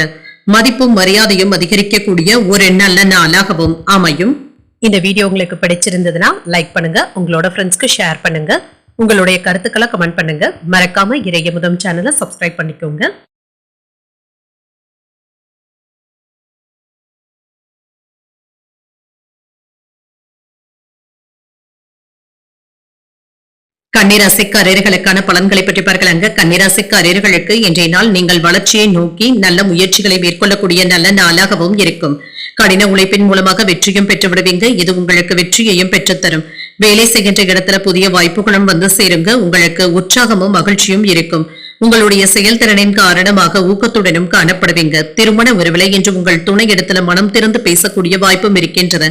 மதிப்பும் மரியாதையும் அதிகரிக்கக்கூடிய ஒரு நல்ல நாளாகவும் அமையும். இந்த வீடியோ உங்களுக்கு பிடிச்சிருந்ததுன்னா லைக் பண்ணுங்க. உங்களோட ஃப்ரெண்ட்ஸ்க்கு ஷேர் பண்ணுங்க. உங்களுடைய கருத்துக்களை கமெண்ட் பண்ணுங்க. மறக்காம இறையமுதம் சேனலை சப்ஸ்கிரைப் பண்ணிக்கோங்க. கன்னிராசிக்காரர்களுக்கான பலன்களை பற்றி பார்க்கலாங்க. கன்னிராசிக்காரர்களுக்கு இன்றைய நாள் நீங்கள் வளர்ச்சியை நோக்கி நல்ல முயற்சிகளை மேற்கொள்ளக்கூடிய நல்ல நாளாகவும் இருக்கும். கடின உழைப்பின் மூலமாக வெற்றியும் பெற்று விடுவீங்க. இது உங்களுக்கு வெற்றியையும் பெற்றுத்தரும். வேலை செய்கின்ற இடத்துல புதிய வாய்ப்புகளும் வந்து சேருங்க. உங்களுக்கு உற்சாகமும் மகிழ்ச்சியும் இருக்கும். உங்களுடைய செயல்திறனின் காரணமாக ஊக்கத்துடனும் காணப்படுவீங்க. திருமண உறவிலை என்று உங்கள் துணை இடத்துல மனம் திறந்து பேசக்கூடிய வாய்ப்பும் இருக்கின்றது.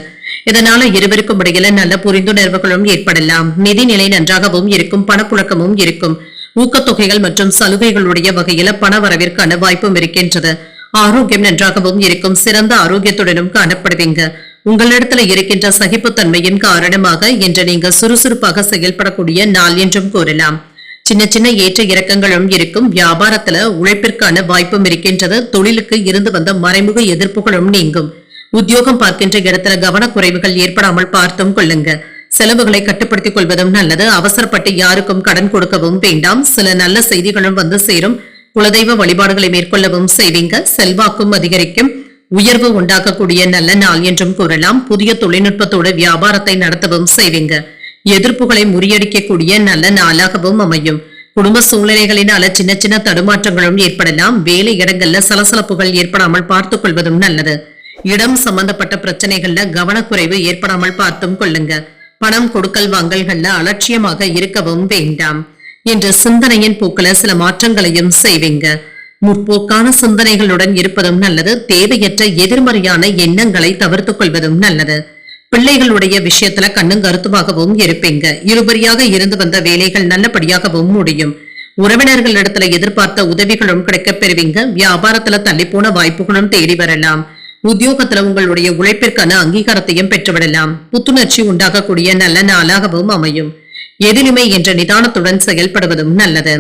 இதனால இருவருக்கும் இடையில நல்ல புரிந்துணர்வுகளும் ஏற்படலாம். நிதிநிலை நன்றாகவும் இருக்கும். பணப்புழக்கமும் இருக்கும். ஊக்கத்தொகைகள் மற்றும் சலுகைகளுடைய வகையில பண வரவிற்கான வாய்ப்பும் இருக்கின்றது. ஆரோக்கியம் நன்றாகவும் இருக்கும். சிறந்த ஆரோக்கியத்துடனும் காணப்படுவீங்க. உங்களிடத்துல இருக்கின்ற சகிப்புத்தன்மையின் காரணமாக இன்று நீங்க சுறுசுறுப்பாக செயல்படக்கூடிய நாள் என்றும் கூறலாம். சின்ன சின்ன ஏற்ற இறக்கங்களும் இருக்கும். வியாபாரத்துல உழைப்பிற்கான வாய்ப்பும் இருக்கின்றது. தொழிலுக்கு இருந்து வந்த மறைமுக எதிர்ப்புகளும் நீங்கும். உத்தியோகம் பார்க்கின்ற இடத்துல கவனக்குறைவுகள் ஏற்படாமல் பார்த்தும் கொள்ளுங்க. செலவுகளை கட்டுப்படுத்திக் கொள்வதும் நல்லது. அவசரப்பட்டு யாருக்கும் கடன் கொடுக்கவும் வேண்டாம். சில நல்ல செய்திகளும் வந்து சேரும். குலதெய்வ வழிபாடுகளை மேற்கொள்ளவும் செய்வீங்க. செல்வாக்கும் அதிகரிக்கும். உயர்வு உண்டாக்கக்கூடிய நல்ல நாள் என்றும் கூறலாம். புதிய தொழில்நுட்பத்தோடு வியாபாரத்தை நடத்தவும் செய்வீங்க. எதிர்ப்புகளை முறியடிக்கக்கூடிய நல்ல நாளாகவும் அமையும். குடும்ப சூழ்நிலைகளினால சின்ன சின்ன தடுமாற்றங்களும் ஏற்படலாம். வேலை இடங்கள்ல சலசலப்புகள் ஏற்படாமல் பார்த்துக் கொள்வதும் நல்லது. இடம் சம்பந்தப்பட்ட பிரச்சனைகள்ல கவனக்குறைவு ஏற்படாமல் பார்த்தும் கொள்ளுங்க. பணம் கொடுக்கல் வாங்கல்கள்ல அலட்சியமாக இருக்கவும் வேண்டாம். என்ற சிந்தனையின் போக்குல சில மாற்றங்களையும் செய்வீங்க. முற்போக்கான சிந்தனைகளுடன் இருப்பதும் நல்லது. தேவையற்ற எதிர்மறையான எண்ணங்களை தவிர்த்துக் கொள்வதும் நல்லது. பிள்ளைகளுடைய விஷயத்துல கண்ணும் கருத்துமாகவும் இருப்பீங்க. இருபடியாக இருந்து வந்த வேலைகள் நல்லபடியாகவும் முடியும். உறவினர்களிடத்துல எதிர்பார்த்த உதவிகளும் கிடைக்கப் பெறுவீங்க. வியாபாரத்துல தள்ளி போன வாய்ப்புகளும் தேடி வரலாம். உத்தியோகத்துல உங்களுடைய உழைப்பிற்கான அங்கீகாரத்தையும் பெற்றுவிடலாம். புத்துணர்ச்சி உண்டாகக்கூடிய நல்ல நாளாகவும் அமையும். எதிலுமே என்ற நிதானத்துடன் செயல்படுவதும் நல்லது.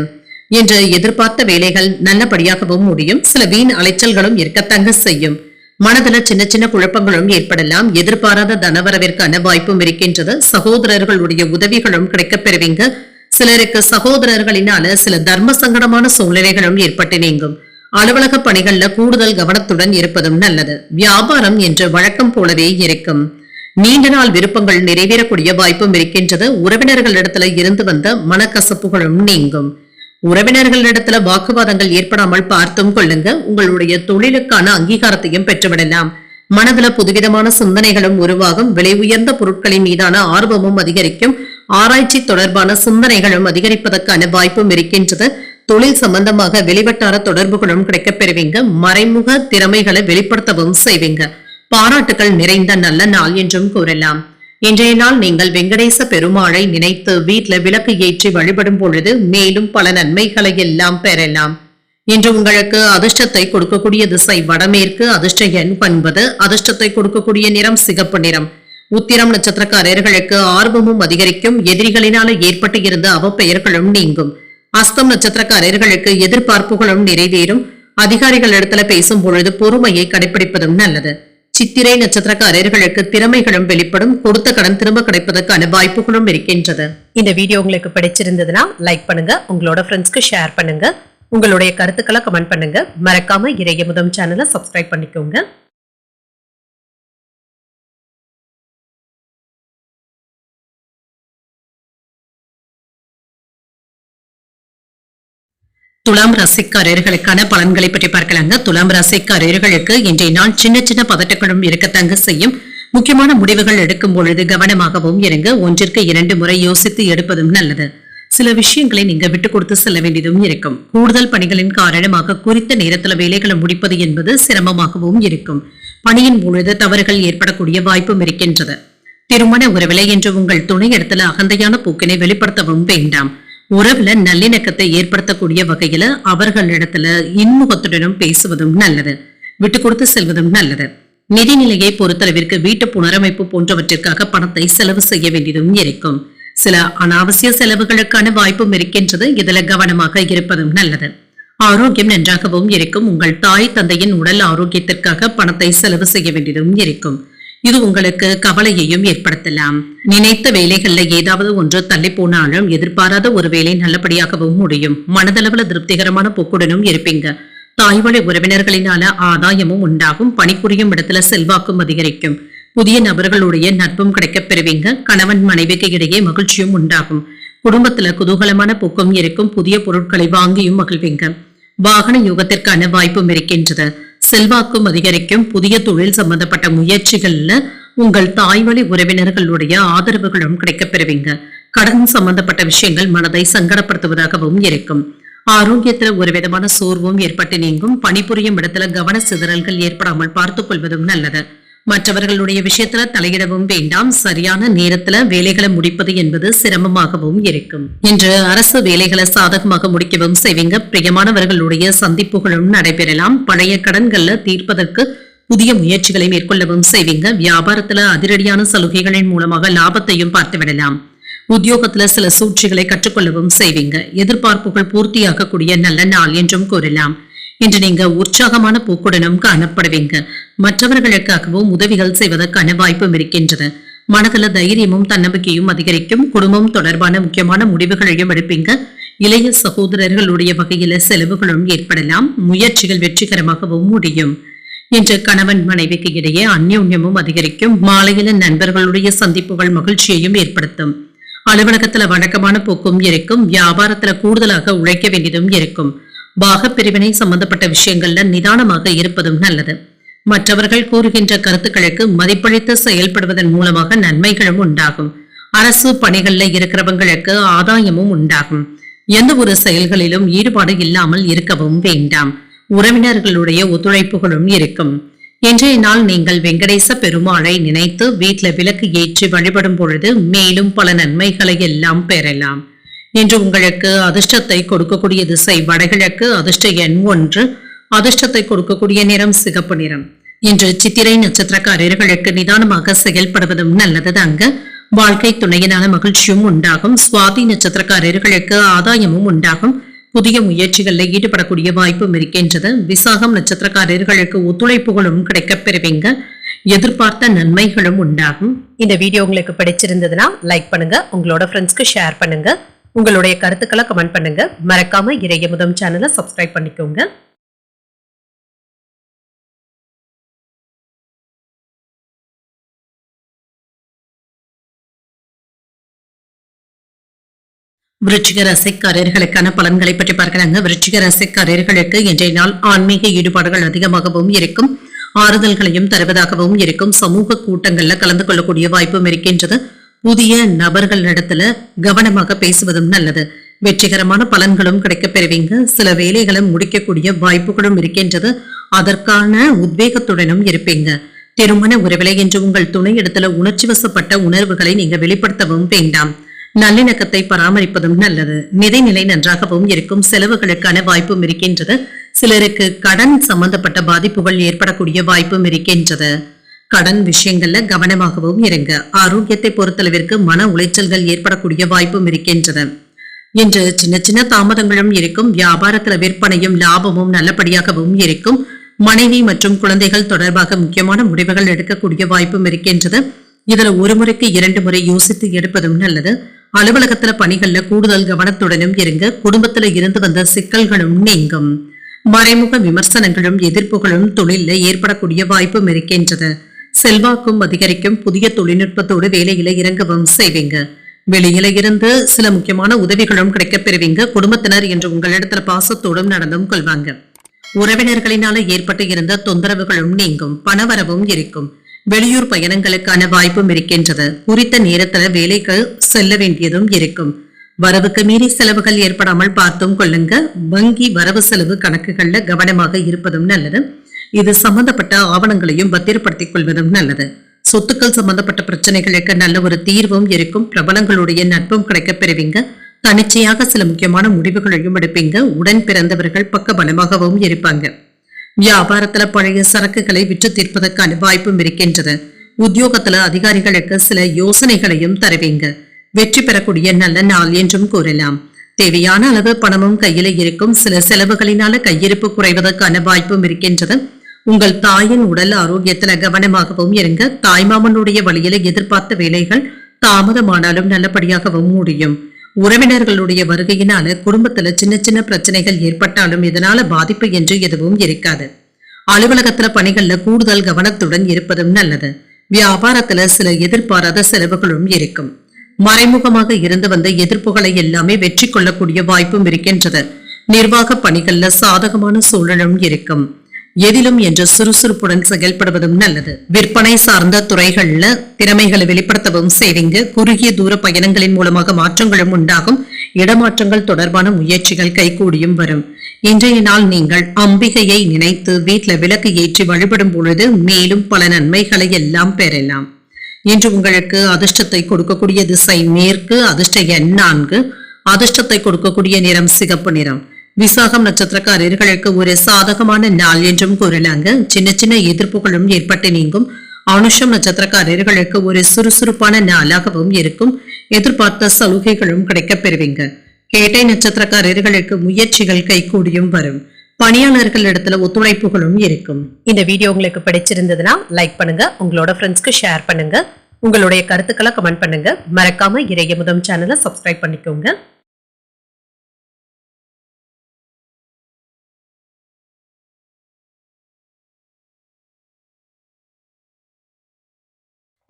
என்று எதிர்பார்த்த வேலைகள் நல்லபடியாகவும் முடியும். சில வீண் அலைச்சல்களும் இருக்கத்தங்க செய்யும். மனதுல சின்ன சின்ன குழப்பங்களும் ஏற்படலாம். எதிர்பாராத தனவரவிற்கான வாய்ப்பும் இருக்கின்றது. சகோதரர்களுடைய உதவிகளும் கிடைக்கப் பெறுவீங்க. சிலருக்கு சகோதரர்களினால சில தர்ம சங்கடமான சூழ்நிலைகளும் ஏற்பட்டு நீங்கும். அலுவலக பணிகள்ல கூடுதல் கவனத்துடன் இருப்பதும் நல்லது. வியாபாரம் என்று வழக்கம் போலவே இருக்கும். நீண்ட நாள் விருப்பங்கள் நிறைவேறக்கூடிய வாய்ப்பும் இருக்கின்றது. உறவினர்களிடத்துல இருந்து வந்த மனக்கசப்புகளும் நீங்கும். உறவினர்களிடத்துல வாக்குவாதங்கள் ஏற்படாமல் பார்த்தும் கொள்ளுங்க. உங்களுடைய தொழிலுக்கான அங்கீகாரத்தையும் பெற்றுவிடலாம். மனதுல புதுவிதமான சிந்தனைகளும் உருவாகும். விலை உயர்ந்த பொருட்களின் மீதான ஆர்வமும் அதிகரிக்கும். ஆராய்ச்சி தொடர்பான சிந்தனைகளும் அதிகரிப்பதற்கான வாய்ப்பும் இருக்கின்றது. தொழில் சம்பந்தமாக வெளிவட்டார தொடர்புகளும் கிடைக்கப் பெறுவீங்க. மறைமுக திறமைகளை வெளிப்படுத்தவும் செய்வீங்க. பாராட்டுகள் நிறைந்த நல்ல நாள் என்றும் கூறலாம். இன்றைய நாள் நீங்கள் வெங்கடேச பெருமாளை நினைத்து வீட்ல விளக்கு ஏற்றி வழிபடும் பொழுது மேலும் பல நன்மைகளை எல்லாம் பெறலாம். இன்று உங்களுக்கு அதிர்ஷ்டத்தை கொடுக்கக்கூடிய திசை வடமேற்கு. அதிர்ஷ்ட எண் 9. அதிர்ஷ்டத்தை கொடுக்கக்கூடிய நிறம் சிகப்பு நிறம். உத்திரம் நட்சத்திரக்காரர்களுக்கு ஆர்வமும் அதிகரிக்கும். எதிரிகளினால ஏற்பட்டு இருந்த அவப்பெயர்களும் நீங்கும். அஸ்தம் நட்சத்திரக்காரர்களுக்கு எதிர்பார்ப்புகளும் நிறைவேறும். அதிகாரிகள் இடத்துல பேசும் பொழுது பொறுமையை கடைபிடிப்பதும் நல்லது. சித்திரை நட்சத்திரக்காரர்களுக்கு திறமைகளும் வெளிப்படும். கொடுத்த கடன் திரும்ப கிடைப்பதற்கான வாய்ப்புகளும் இருக்கின்றது. இந்த வீடியோ உங்களுக்கு பிடிச்சிருந்ததுன்னா லைக் பண்ணுங்க. உங்களோட ஃப்ரெண்ட்ஸ்க்கு ஷேர் பண்ணுங்க. உங்களுடைய கருத்துக்களை கமெண்ட் பண்ணுங்க. மறக்காம இறையமுதம் சேனலை சப்ஸ்கிரைப் பண்ணிக்கோங்க. துலாம் ராசிக்காரர்களுக்கான பலன்களை பற்றி பார்க்கலாங்க. துலாம் ராசிக்காரர்களுக்கு இன்றைய நாள் சின்ன சின்ன பதட்டங்களும் இருக்கத்தாங்க செய்யும். முக்கியமான முடிவுகள் எடுக்கும் பொழுது கவனமாகவும் இருங்க. 1ற்கு 2 முறை யோசித்து எடுப்பதும் நல்லது. சில விஷயங்களை நீங்க விட்டு கொடுத்து செல்ல வேண்டியதும் இருக்கும். கூடுதல் பணிகளின் காரணமாக குறித்த நேரத்தில் வேலைகளை முடிப்பது என்பது சிரமமாகவும் இருக்கும். பணியின் பொழுது தவறுகள் ஏற்படக்கூடிய வாய்ப்பும் இருக்கின்றது. திருமண உறவில என்று உங்கள் துணை இடத்துல அகந்தையான போக்கினை வெளிப்படுத்தவும் வேண்டாம். உறவுல நல்லிணக்கத்தை ஏற்படுத்தக்கூடிய வகையில அவர்களிடத்துல இன்முகத்துடனும் பேசுவதும் நல்லது. விட்டு கொடுத்து செல்வதும் நல்லது. நிதிநிலையை பொறுத்தளவிற்கு வீட்டு புனரமைப்பு போன்றவற்றிற்காக பணத்தை செலவு செய்ய வேண்டியதும் இருக்கும். சில அனாவசிய செலவுகளுக்கான வாய்ப்பும் இருக்கின்றது. இதுல கவனமாக இருப்பதும் நல்லது. ஆரோக்கியம் நன்றாகவும் இருக்கும். உங்கள் தாய் தந்தையின் உடல் ஆரோக்கியத்திற்காக பணத்தை செலவு செய்ய வேண்டியதும் இருக்கும். இது உங்களுக்கு கவலையையும் ஏற்படுத்தலாம். நினைத்த வேலைகள்ல ஏதாவது ஒன்று தள்ளி போனாலும் எதிர்பாராத ஒரு வேலை நல்லபடியாகவும் முடியும். மனதளவுல திருப்திகரமான போக்குடனும் இருப்பீங்க. தாய்வழி உறவினர்களினால ஆதாயமும் உண்டாகும். பணிபுரியும் இடத்துல செல்வாக்கும் அதிகரிக்கும். புதிய நபர்களுடைய நட்பும் கிடைக்கப் பெறுவீங்க. கணவன் மனைவிக்கு இடையே மகிழ்ச்சியும் உண்டாகும். குடும்பத்துல குதூகலமான போக்கும் இருக்கும். புதிய பொருட்களை வாங்கியும் மகிழ்வீங்க. வாகன யோகத்திற்கான வாய்ப்பும் இருக்கின்றது. செல்வாக்கும் அதிகரிக்கும். புதிய தொழில் சம்பந்தப்பட்ட முயற்சிகள்ல உங்கள் தாய்வழி உறவினர்களுடைய ஆதரவுகளும் கிடைக்கப் பெறுவீங்க. கடன் சம்பந்தப்பட்ட விஷயங்கள் மனதை சங்கடப்படுத்துவதாகவும் இருக்கும். ஆரோக்கியத்துல ஒரு விதமான சோர்வும் ஏற்பட்டு நீங்கும். பணிபுரியும் இடத்துல கவன சிதறல்கள் ஏற்படாமல் பார்த்துக் கொள்வதும் நல்லது. மற்றவர்களுடைய விஷயத்துல தலையிடவும் வேண்டாம். சரியான நேரத்துல வேலைகளை முடிப்பது என்பது சிரமமாகவும் இருக்கும். இன்று அரசு வேலைகளை சாதகமாக முடிக்கவும் செய்வீங்க. பிரியமானவர்களுடைய சந்திப்புகளும் நடைபெறலாம். பழைய கடன்கள்ல தீர்ப்பதற்கு புதிய முயற்சிகளை மேற்கொள்ளவும் செய்வீங்க. வியாபாரத்துல அதிரடியான சலுகைகளின் மூலமாக லாபத்தையும் பார்த்துவிடலாம். உத்தியோகத்துல சில சூழ்ச்சிகளை கற்றுக்கொள்ளவும் செய்வீங்க. எதிர்பார்ப்புகள் பூர்த்தியாகக்கூடிய நல்ல நாள் என்றும் கூறலாம். இன்று நீங்க உற்சாகமான போக்குடனும் காணப்படுவீங்க. மற்றவர்களுக்காகவும் உதவிகள் செய்வதற்கான வாய்ப்பும் இருக்கின்றது. மனதுல தைரியமும் தன்னம்பிக்கையும் அதிகரிக்கும். குடும்பம் தொடர்பான முக்கியமான முடிவுகளையும் எடுப்பீங்க. இளைய சகோதரர்களுடைய வகையில செலவுகளும் ஏற்படலாம். முயற்சிகள் வெற்றிகரமாகவும் முடியும். இன்று கணவன் மனைவிக்கு இடையே அந்யோன்யமும் அதிகரிக்கும். மாலையில நண்பர்களுடைய சந்திப்புகள் மகிழ்ச்சியையும் ஏற்படுத்தும். அலுவலகத்துல வழக்கமான போக்கும் இருக்கும். வியாபாரத்துல கூடுதலாக உழைக்க வேண்டியதும் இருக்கும். பாகப்பிரிவினை சம்பந்தப்பட்ட விஷயங்கள்ல நிதானமாக இருப்பதும் நல்லது. மற்றவர்கள் கூறுகின்ற கருத்துக்களுக்கு மதிப்பளித்து செயல்படுவதன் மூலமாக நன்மைகளும் உண்டாகும். அரசு பணிகள்ல இருக்கிறவங்களுக்கு ஆதாயமும் உண்டாகும். எந்த ஒரு செயல்களிலும் ஈடுபாடு இல்லாமல் இருக்கவும் வேண்டாம். உறவினர்களுடைய ஒத்துழைப்புகளும் இருக்கும். இன்றைய நாள் நீங்கள் வெங்கடேச பெருமாளை நினைத்து வீட்ல விளக்கு ஏற்றி வழிபடும் பொழுது மேலும் பல நன்மைகளை எல்லாம் பெறலாம். இன்று உங்களுக்கு அதிர்ஷ்டத்தை கொடுக்கக்கூடிய திசை வடகிழக்கு. அதிர்ஷ்ட எண் 1. அதிர்ஷ்டத்தை கொடுக்கக்கூடிய நிறம் சிகப்பு நிறம். இன்று சித்திரை நட்சத்திரக்காரர்களுக்கு நிதானமாக செயல்படுவதும் நல்லதுதாங்க. வாழ்க்கை துணையினால மகிழ்ச்சியும் உண்டாகும். சுவாதி நட்சத்திரக்காரர்களுக்கு ஆதாயமும் உண்டாகும். புதிய முயற்சிகளில் ஈடுபடக்கூடிய வாய்ப்பும் இருக்கின்றது. விசாகம் நட்சத்திரக்காரர்களுக்கு ஒத்துழைப்புகளும் கிடைக்கப் பெறுவீங்க. எதிர்பார்த்த நன்மைகளும் உண்டாகும். இந்த வீடியோ உங்களுக்கு பிடிச்சிருந்ததுன்னா லைக் பண்ணுங்க. உங்களோட ஃப்ரெண்ட்ஸ்க்கு ஷேர் பண்ணுங்க. உங்களுடைய கருத்துக்களை கமெண்ட் பண்ணுங்க. மறக்காம இறையமுதம் சேனலை சப்ஸ்கிரைப் பண்ணிக்கோங்க. விருச்சிக ராசிக்காரர்களுக்கான பலன்களை பற்றி பார்க்கலாங்க. விருச்சிக ராசிக்காரர்களுக்கு இன்றைய நாள் ஆன்மீக ஈடுபாடுகள் அதிகமாகவும் இருக்கும், ஆறுதல்களையும் தருவதாகவும் இருக்கும். சமூக கூட்டங்கள்ல கலந்து கொள்ளக்கூடிய வாய்ப்பும் இருக்கின்றது. புதிய நபர்களிடத்துல கவனமாக பேசுவதும் நல்லது. வெற்றிகரமான பலன்களும் கிடைக்கப் பெறுவீங்க. சில வேலைகளை முடிக்கக்கூடிய வாய்ப்புகளும் இருக்கின்றது. அதற்கான உத்வேகத்துடனும் இருப்பீங்க. திருமண உறவிலை என்று உங்கள் துணை இடத்துல உணர்ச்சி வசப்பட்ட உணர்வுகளை நீங்க வெளிப்படுத்தவும் வேண்டாம். நல்லிணக்கத்தை பராமரிப்பதும் நல்லது. நிதிநிலை நன்றாகவும் இருக்கும். செலவுகளுக்கான வாய்ப்பும் இருக்கின்றது. சிலருக்கு கடன் சம்பந்தப்பட்ட பாதிப்புகள் ஏற்படக்கூடிய வாய்ப்பும் இருக்கின்றது. கடன் விஷயங்கள்ல கவனமாகவும் இருங்க. ஆரோக்கியத்தை பொறுத்தளவிற்கு மன உளைச்சல்கள் ஏற்படக்கூடிய வாய்ப்பும் இருக்கின்றது. இன்று சின்ன சின்ன தாமதங்களும் இருக்கும். வியாபாரத்துல விற்பனையும் லாபமும் நல்லபடியாகவும் இருக்கும். மனைவி மற்றும் குழந்தைகள் தொடர்பாக முக்கியமான முடிவுகள் எடுக்கக்கூடிய வாய்ப்பும் இருக்கின்றது. இதுல ஒரு முறைக்கு 2 முறை யோசித்து எடுப்பதும் நல்லது. அலுவலகத்துல பணிகள்ல கூடுதல் கவனத்துடனும் இருங்க. குடும்பத்துல இருந்து வந்த சிக்கல்களும் நீங்கும். மறைமுக விமர்சனங்களும் எதிர்ப்புகளும் தொழில ஏற்படக்கூடிய வாய்ப்பும் இருக்கின்றது. செல்வாக்கும் அதிகரிக்கும். புதிய தொழில்நுட்பத்தோடு வேலையில இறங்கவும் செய்வீங்க. வெளியில இருந்து சில முக்கியமான உதவிகளும் கிடைக்கப் பெறுவீங்க. குடும்பத்தினர் என்று உங்களிடத்துல பாசத்தோடும் நடந்தும் கொள்வாங்க. உறவினர்களினால ஏற்பட்டு இருந்த தொந்தரவுகளும் நீங்கும். பணவரவும் இருக்கும். வெளியூர் பயணங்களுக்கான வாய்ப்பும் இருக்கின்றது. குறித்த நேரத்துல வேலைக்கு செல்ல வேண்டியதும் இருக்கும். வரவுக்கு மீறி செலவுகள் ஏற்படாமல் பார்த்தும் கொள்ளுங்க. வங்கி வரவு செலவு கணக்குகள்ல கவனமாக இருப்பதும் நல்லது. இது சம்பந்தப்பட்ட ஆவணங்களையும் பத்திரப்படுத்திக் கொள்வதும் நல்லது. சொத்துக்கள் சம்பந்தப்பட்ட பிரச்சனைகளுக்கு நல்ல ஒரு தீர்வும் இருக்கும். பிரபலங்களுடைய நட்பும் கிடைக்கப் பெறுவீங்க. தனிச்சையாக சில முக்கியமான முடிவுகளையும் எடுப்பீங்க. உடன் பிறந்தவர்கள் பக்க பலமாகவும் இருப்பாங்க. வியாபாரத்துல பழைய சரக்குகளை விற்று தீர்ப்பதற்கான வாய்ப்பும் இருக்கின்றது. உத்தியோகத்துல அதிகாரிகளுக்கு சில யோசனைகளையும் தருவீங்க. வெற்றி பெறக்கூடிய நல்ல நாள் என்றும் கூறலாம். தேவையான அளவு பணமும் கையில இருக்கும். சில செலவுகளினால கையிருப்பு குறைவதற்கான வாய்ப்பும் இருக்கின்றது. உங்கள் தாயின் உடல் ஆரோக்கியத்துல கவனமாகவும் இருங்க. தாய்மாமனுடைய வழியில எதிர்பார்த்த வேலைகள் தாமதமானாலும் நல்லபடியாகவும் முடியும். உறவினர்களுடைய வருகையினால குடும்பத்துல சின்ன சின்ன பிரச்சனைகள் ஏற்பட்டாலும் இதனால பாதிப்பு என்று எதுவும் இருக்காது. அலுவலகத்துல பணிகள்ல கூடுதல் கவனத்துடன் இருப்பதும் நல்லது. வியாபாரத்துல சில எதிர்பாராத செலவுகளும் இருக்கும். மறைமுகமாக இருந்து வந்த எதிர்ப்புகளை எல்லாமே வெற்றி கொள்ளக்கூடிய வாய்ப்பும் இருக்கின்றது. நிர்வாக பணிகள்ல சாதகமான சூழலும் இருக்கும். எதிலும் என்று சுறுசுறுப்புடன் செயல்படுவதும் நல்லது. விற்பனை சார்ந்த துறைகள்ல திறமைகளை வெளிப்படுத்தவும் செய்வீங்க. குறுகிய தூர பயணங்களின் மூலமாக மாற்றங்களும் உண்டாகும். இடமாற்றங்கள் தொடர்பான முயற்சிகள் கைகூடியும் வரும். இன்றைய நாள் நீங்கள் அம்பிகையை நினைத்து வீட்டுல விளக்கு ஏற்றி வழிபடும் பொழுது மேலும் பல நன்மைகளை எல்லாம் பெறலாம். இன்று உங்களுக்கு அதிர்ஷ்டத்தை கொடுக்கக்கூடிய திசை மேற்கு. அதிர்ஷ்ட எண் 4. அதிர்ஷ்டத்தை கொடுக்கக்கூடிய நிறம் சிகப்பு நிறம். விசாகம் நட்சத்திரக்காரர்களுக்கு ஒரு சாதகமான நாள் என்றும் கூறலாங்க. சின்ன சின்ன எதிர்ப்புகளும் ஏற்பட்டு நீங்கும். அனுஷம் நட்சத்திரக்காரர்களுக்கு ஒரு சுறுசுறுப்பான நாளாகவும் இருக்கும். எதிர்பார்த்த சலுகைகளும் கிடைக்கப் பெறுவீங்க. கேட்டை நட்சத்திரக்காரர்களுக்கு முயற்சிகள் கைகூடியும் வரும். பணியாளர்கள் இடத்துல ஒத்துழைப்புகளும் இருக்கும். இந்த வீடியோ உங்களுக்கு பிடிச்சிருந்ததுன்னா லைக் பண்ணுங்க. உங்களோட ஃப்ரெண்ட்ஸ்க்கு ஷேர் பண்ணுங்க. உங்களுடைய கருத்துக்களை கமெண்ட் பண்ணுங்க. மறக்காம இறையமுதம் சேனலை சப்ஸ்கிரைப் பண்ணிக்கோங்க.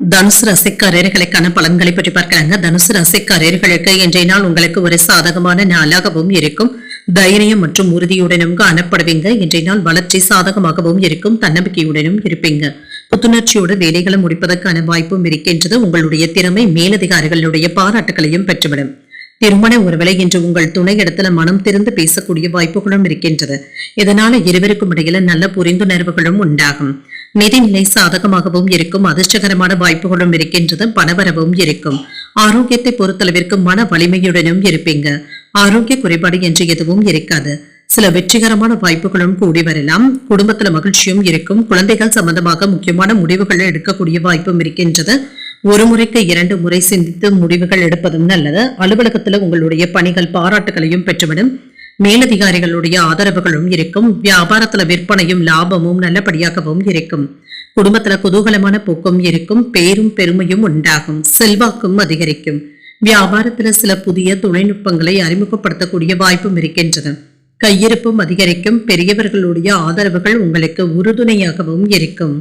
தனுசு ராசிக்காரர்களுக்கான பலன்களை பற்றி பார்க்கலாங்க. தனுசு ராசிக்காரர்களுக்கு இன்றைய நாள் உங்களுக்கு ஒரு சாதகமான நாளாகவும் இருக்கும். தைரியம் மற்றும் உறுதியுடனும் காணப்படுவீங்க. இன்றைய நாள் வளர்ச்சி சாதகமாகவும் இருக்கும். தன்னம்பிக்கையுடனும் இருப்பீங்க. புத்துணர்ச்சியோடு வேலைகளை முடிப்பதற்கான வாய்ப்பும் இருக்கின்றது. உங்களுடைய திறமை மேலதிகாரிகளுடைய பாராட்டுகளையும் பெற்றுவிடும். திருமண உறவிலை என்று உங்கள் துணை இடத்துல மனம் திறந்து பேசக்கூடிய வாய்ப்புகளும் இருக்கின்றது. இதனால இருவருக்கும் இடையில நல்ல புரிந்துணர்வுகளும் உண்டாகும். நிதிநிலை சாதகமாகவும் இருக்கும். அதிர்ஷ்டகரமான வாய்ப்புகளும் இருக்கின்றது. பணவரவும் இருக்கும். ஆரோக்கியத்தை பொறுத்தளவிற்கு மன வலிமையுடனும் இருப்பீங்க. ஆரோக்கிய குறைபாடு என்று எதுவும் இருக்காது. சில வெற்றிகரமான வாய்ப்புகளும் கூடி வரலாம். குடும்பத்துல மகிழ்ச்சியும் இருக்கும். குழந்தைகள் சம்பந்தமாக முக்கியமான முடிவுகளை எடுக்கக்கூடிய வாய்ப்பும் இருக்கின்றது. ஒரு முறைக்கு 2 முறை சிந்தித்து முடிவுகள் எடுப்பதும் நல்லது. அலுவலகத்துல உங்களுடைய பணிகள் பாராட்டுகளையும் பெற்றுவிடும். மேலதிகாரிகளுடைய ஆதரவுகளும் இருக்கும். வியாபாரத்துல விற்பனையும் லாபமும் நல்லபடியாகவும் இருக்கும். குடும்பத்துல குதூகலமான போக்கும் இருக்கும். பேரும் பெருமையும் உண்டாகும். செல்வாக்கும் அதிகரிக்கும். வியாபாரத்துல சில புதிய தொழில்நுட்பங்களை அறிமுகப்படுத்தக்கூடிய வாய்ப்பும் இருக்கின்றது. கையிருப்பும் அதிகரிக்கும். பெரியவர்களுடைய ஆதரவுகள் உங்களுக்கு உறுதுணையாகவும் இருக்கும்.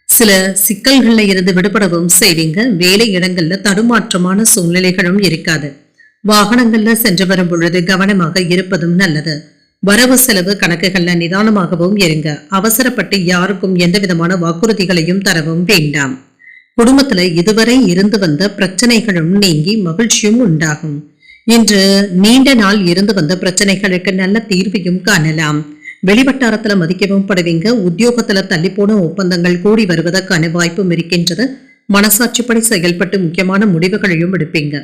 சில சிக்கல்கள்ல இருந்து விடுபடவும் செய்வீங்க. வேலை இடங்கள்ல தடுமாற்றமான சூழ்நிலைகளும் இருக்காது. வாகனங்கள்ல சென்று வரும் பொழுது கவனமாக இருப்பதும் நல்லது. வரவு செலவு கணக்குகள்ல நிதானமாகவும் இருங்க. அவசரப்பட்டு யாருக்கும் எந்த விதமான வாக்குறுதிகளையும் தரவும் வேண்டாம். குடும்பத்துல இதுவரை இருந்து வந்த பிரச்சனைகளும் நீங்கி மகிழ்ச்சியும் உண்டாகும். இன்று நீண்ட நாள் இருந்து வந்த பிரச்சனைகளுக்கு நல்ல தீர்வையும் காணலாம். வெளிவட்டாரத்துல மதிக்கவும் படுவீங்க. உத்தியோகத்துல தள்ளி போன ஒப்பந்தங்கள் கூடி வருவதற்கான வாய்ப்பும் இருக்கின்றது. மனசாட்சிப்படி செயல்பட்டு முக்கியமான முடிவுகளையும் எடுப்பீங்க.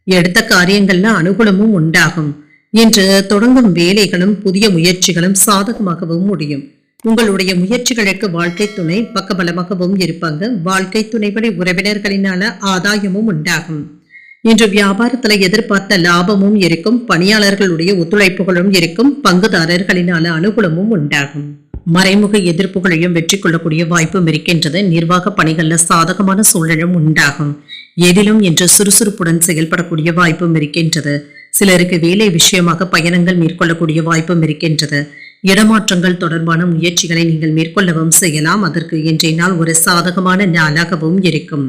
எடுத்த காரியங்கள்ல அனுகூலமும் உண்டாகும். இன்று தொடங்கும் வேலைகளும் புதிய முயற்சிகளும் சாதகமாகவும் முடியும். உங்களுடைய முயற்சிகளுக்கு வாழ்க்கை துணை பக்கபலமாகவும் இருப்பாங்க. வாழ்க்கை துணை வழி உறவினர்களினால ஆதாயமும் உண்டாகும். இன்று வியாபாரத்துல எதிர்பார்த்த லாபமும் இருக்கும். பணியாளர்களுடைய ஒத்துழைப்புகளும் இருக்கும். பங்குதாரர்களினால அனுகூலமும் உண்டாகும். மறைமுக எதிர்ப்புகளையும் வெற்றி கொள்ளக்கூடிய வாய்ப்பும் இருக்கின்றது. நிர்வாக பணிகள்ல சாதகமான சூழலும் உண்டாகும். எதிலும் இன்று சுறுசுறுப்புடன் செயல்படக்கூடிய வாய்ப்பும் இருக்கின்றது. சிலருக்கு வேலை விஷயமாக பயணங்கள் மேற்கொள்ளக்கூடிய வாய்ப்பும் இருக்கின்றது. இடமாற்றங்கள் தொடர்பான முயற்சிகளை நீங்கள் மேற்கொள்ளவும் செய்யலாம். அதற்கு இன்றைய நாள் ஒரு சாதகமான நாளாகவும் இருக்கும்.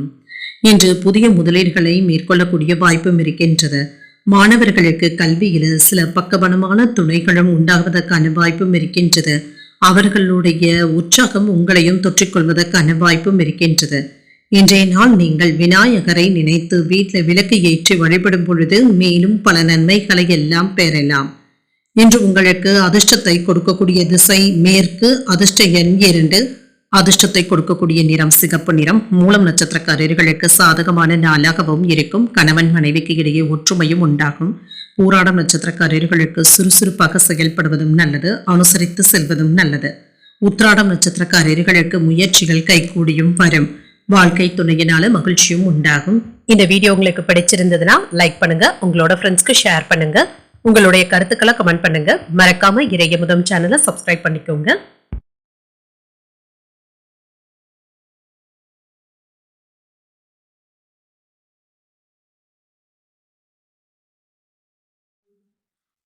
இன்று புதிய முதலீடுகளை மேற்கொள்ளக்கூடிய வாய்ப்பும் இருக்கின்றது. மாணவர்களுக்கு கல்வியில சில பக்கபலமான துணைகளும் உண்டாவதற்கான வாய்ப்பும் இருக்கின்றது. அவர்களுடைய உற்சாகம் உங்களையும் தொற்றிக்கொள்வதற்கான வாய்ப்பும் இருக்கின்றது. இன்றைய நாள் நீங்கள் விநாயகரை நினைத்து வீட்டில் விளக்கு ஏற்றி வழிபடும் பொழுது மேலும் பல நன்மைகளை எல்லாம் பெறலாம். இன்று உங்களுக்கு அதிர்ஷ்டத்தை கொடுக்கக்கூடிய திசை மேற்கு. அதிர்ஷ்ட எண் 2. அதிர்ஷ்டத்தை கொடுக்கக்கூடிய நிறம் சிகப்பு நிறம். மூலம் நட்சத்திரக்காரர்களுக்கு சாதகமான நாளாகவும் இருக்கும். கணவன் மனைவிக்கு இடையே ஒற்றுமையும் உண்டாகும். பூராடம் நட்சத்திரக்காரர்களுக்கு சுறுசுறுப்பாக செயல்படுவதும் நல்லது. அனுசரித்து செல்வதும் நல்லது. உத்திராடம் நட்சத்திரக்காரர்களுக்கு முயற்சிகள் கைகூடியும் வரும். வாழ்க்கை துணையினால மகிழ்ச்சியும் உண்டாகும். இந்த வீடியோ உங்களுக்கு பிடிச்சிருந்ததுன்னா லைக் பண்ணுங்க. உங்களோட ஃப்ரெண்ட்ஸ்க்கு ஷேர் பண்ணுங்க. உங்களுடைய கருத்துக்களை கமெண்ட் பண்ணுங்க. மறக்காம இறையமுதம் சேனலை சப்ஸ்கிரைப் பண்ணிக்கோங்க.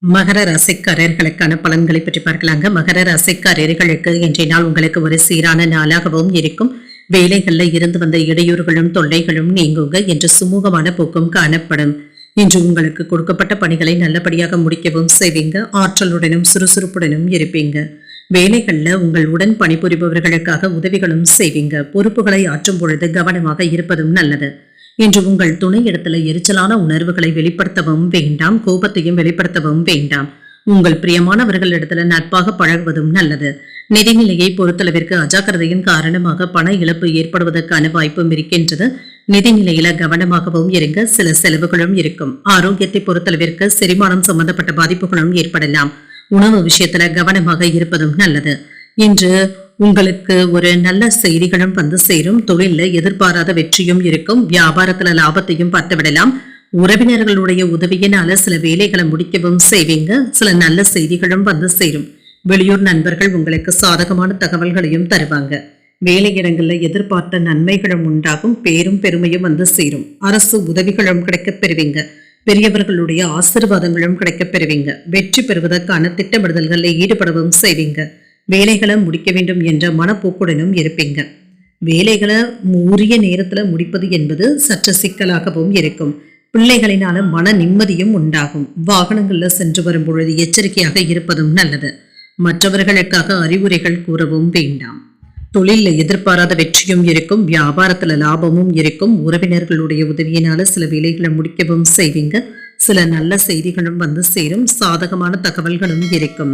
மகர ராசிக்காரர்களுக்கான பலன்களை பற்றி பார்க்கலாங்க. மகர ராசிக்காரர்களுக்கு இன்றைய நாள் உங்களுக்கு ஒரு சீரான நாளாகவும் இருக்கும். வேலைகள்ல இருந்து வந்த இடையூறுகளும் தொல்லைகளும் நீங்குங்க. என்று சுமூகமான போக்கும் காணப்படும். இன்று உங்களுக்கு கொடுக்கப்பட்ட பணிகளை நல்லபடியாக முடிக்கவும் செய்வீங்க. ஆற்றலுடனும் சுறுசுறுப்புடனும் இருப்பீங்க. வேலைகள்ல உங்கள் உடன் பணிபுரிபவர்களுக்காக உதவிகளும் செய்வீங்க. பொறுப்புகளை ஆற்றும் பொழுது கவனமாக இருப்பதும் நல்லது. இன்று உங்கள் துணை இடத்துல எரிச்சலான உணர்வுகளை வெளிப்படுத்தவும் வேண்டாம். கோபத்தையும் வெளிப்படுத்தவும் வேண்டாம். உங்கள் பிரியமானவர்கள் இடத்துல நட்பாக பழகுவதும் நல்லது. நிதிநிலையை பொறுத்தளவிற்கு அஜாக்கிரதையின் காரணமாக பண இழப்பு ஏற்படுவதற்கான வாய்ப்பும் இருக்கின்றது. நிதிநிலையில கவனமாகவும் இருங்க. சில செலவுகளும் இருக்கும். ஆரோக்கியத்தை பொறுத்தளவிற்கு செரிமானம் சம்பந்தப்பட்ட பாதிப்புகளும் ஏற்படலாம். உணவு விஷயத்துல கவனமாக இருப்பதும் நல்லது. இன்று உங்களுக்கு ஒரு நல்ல செய்திகளும் வந்து சேரும். தொழில எதிர்பாராத வெற்றியும் இருக்கும். வியாபாரத்துல லாபத்தையும் பார்த்து விடலாம். உறவினர்களுடைய உதவியினால சில வேலைகளை முடிக்கவும் செய்வீங்க. சில நல்ல செய்திகளும் வந்து சேரும். வெளியூர் நண்பர்கள் உங்களுக்கு சாதகமான தகவல்களையும் தருவாங்க. வேலையிடங்கள்ல எதிர்பார்த்த நன்மைகளும் உண்டாகும். பேரும் பெருமையும் வந்து சேரும். அரசு உதவிகளும் கிடைக்கப் பெறுவீங்க. பெரியவர்களுடைய ஆசீர்வாதங்களும் கிடைக்கப் பெறுவீங்க. வெற்றி பெறுவதற்கான திட்டமிடுதல்களில் ஈடுபடவும் செய்வீங்க. வேலைகளை முடிக்க வேண்டும் என்ற மனப்போக்குடனும் இருப்பீங்க. வேலைகளை உரிய நேரத்துல முடிப்பது என்பது சற்று சிக்கலாகவும் இருக்கும். பிள்ளைகளினால மன நிம்மதியும் உண்டாகும். வாகனங்கள்ல சென்று வரும் பொழுது எச்சரிக்கையாக இருப்பதும் நல்லது. மற்றவர்களுக்காக அறிவுரைகள் கூறவும் வேண்டாம். தொழில எதிர்பாராத வெற்றியும் இருக்கும். வியாபாரத்துல லாபமும் இருக்கும். உறவினர்களுடைய உதவியினால சில வேலைகளை முடிக்கவும் செய்வீங்க. சில நல்ல செய்திகளும் வந்து சேரும். சாதகமான தகவல்களும் இருக்கும்.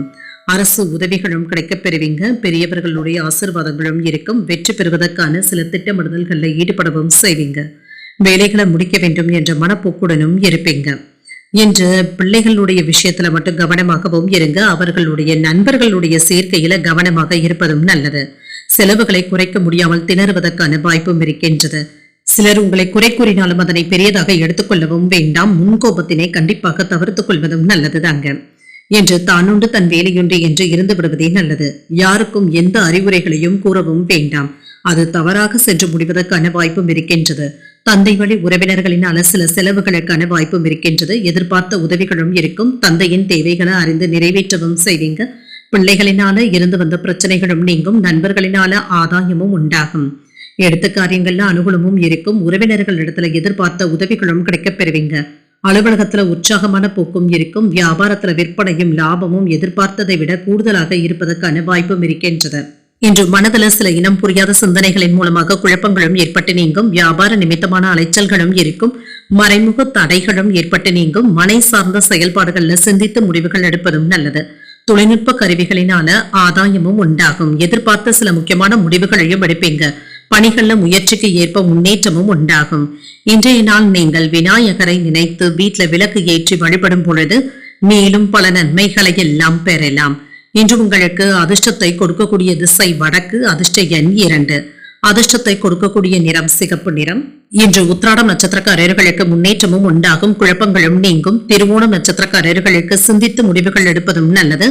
அரசு உதவிகளும் கிடைக்கப் பெறுவீங்க. பெரியவர்களுடைய ஆசீர்வாதங்களும் இருக்கும். வெற்றி பெறுவதற்கான சில திட்டமிடுதல்களில் ஈடுபடவும் செய்வீங்க. வேலைகளை முடிக்க வேண்டும் என்ற மனப்போக்குடனும் இருப்பீங்க. இன்று பிள்ளைகளுடைய விஷயத்துல மட்டும் கவனமாகவும் இருங்க. அவர்களுடைய நண்பர்களுடைய சேர்க்கையில கவனமாக இருப்பதும் நல்லது. செலவுகளை குறைக்க முடியாமல் திணறுவதற்கான வாய்ப்பும் இருக்கின்றது. சிலர் உங்களை குறை கூறினாலும் அதனை பெரியதாக எடுத்துக்கொள்ளவும் வேண்டாம். முன்கோபத்தினை கண்டிப்பாக தவிர்த்துக் கொள்வதும் நல்லதுதாங்க. என்று தானுண்டு தன் வேலையுண்டு என்று இருந்து விடுவதே நல்லது. யாருக்கும் எந்த அறிவுரைகளையும் கூறவும் வேண்டாம். அது தவறாக சென்று முடிவதற்கான வாய்ப்பும் இருக்கின்றது. தந்தை வழி உறவினர்களினால சில செலவுகளுக்கான வாய்ப்பும் இருக்கின்றது. எதிர்பார்த்த உதவிகளும் இருக்கும். தந்தையின் தேவைகளை அறிந்து நிறைவேற்றவும் செய்வீங்க. பிள்ளைகளினால இருந்து வந்த பிரச்சனைகளும் நீங்கும். நண்பர்களினால ஆதாயமும் உண்டாகும். எடுத்த காரியங்கள்ல அனுகூலமும் இருக்கும். உறவினர்கள் இடத்துல எதிர்பார்த்த உதவிகளும் கிடைக்கப் பெறுவீங்க. அலுவலகத்துல உற்சாகமான போக்கும் இருக்கும். வியாபாரத்துல விற்பனையும் லாபமும் எதிர்பார்த்ததை விட கூடுதலாக இருப்பதற்கான வாய்ப்பும் இருக்கின்றது. இன்று மனதில் சில இனம் புரியாத சிந்தனைகளின் மூலமாக குழப்பங்களும் ஏற்பட்டு நீங்கும். வியாபார நிமித்தமான அலைச்சல்களும் இருக்கும். மறைமுக தடைகளும் ஏற்பட்டு நீங்கும். மனை சார்ந்த செயல்பாடுகள்ல சிந்தித்து முடிவுகள் எடுப்பதும் நல்லது. தொழில்நுட்ப கருவிகளினால ஆதாயமும் உண்டாகும். எதிர்பார்த்த சில முக்கியமான முடிவுகளையும் எடுப்பீங்க. பணிகள்ல முயற்சிக்கு ஏற்ப முன்னேற்றமும் உண்டாகும். இன்றைய நாள் நீங்கள் விநாயகரை நினைத்து வீட்டுல விளக்கு ஏற்றி வழிபடும் பொழுது மேலும் பல நன்மைகளை எல்லாம் பெறலாம். இன்று உங்களுக்கு அதிர்ஷ்டத்தை கொடுக்கக்கூடிய திசை வடக்கு. அதிர்ஷ்ட எண் 2. அதிர்ஷ்டத்தை கொடுக்கக்கூடிய நிறம் சிகப்பு நிறம். இன்று உத்திராடம் நட்சத்திரக்காரர்களுக்கு முன்னேற்றமும் உண்டாகும். குழப்பங்களும் நீங்கும். திருவோணம் நட்சத்திரக்காரர்களுக்கு சிந்தித்து முடிவுகள் எடுப்பதும் நல்லது.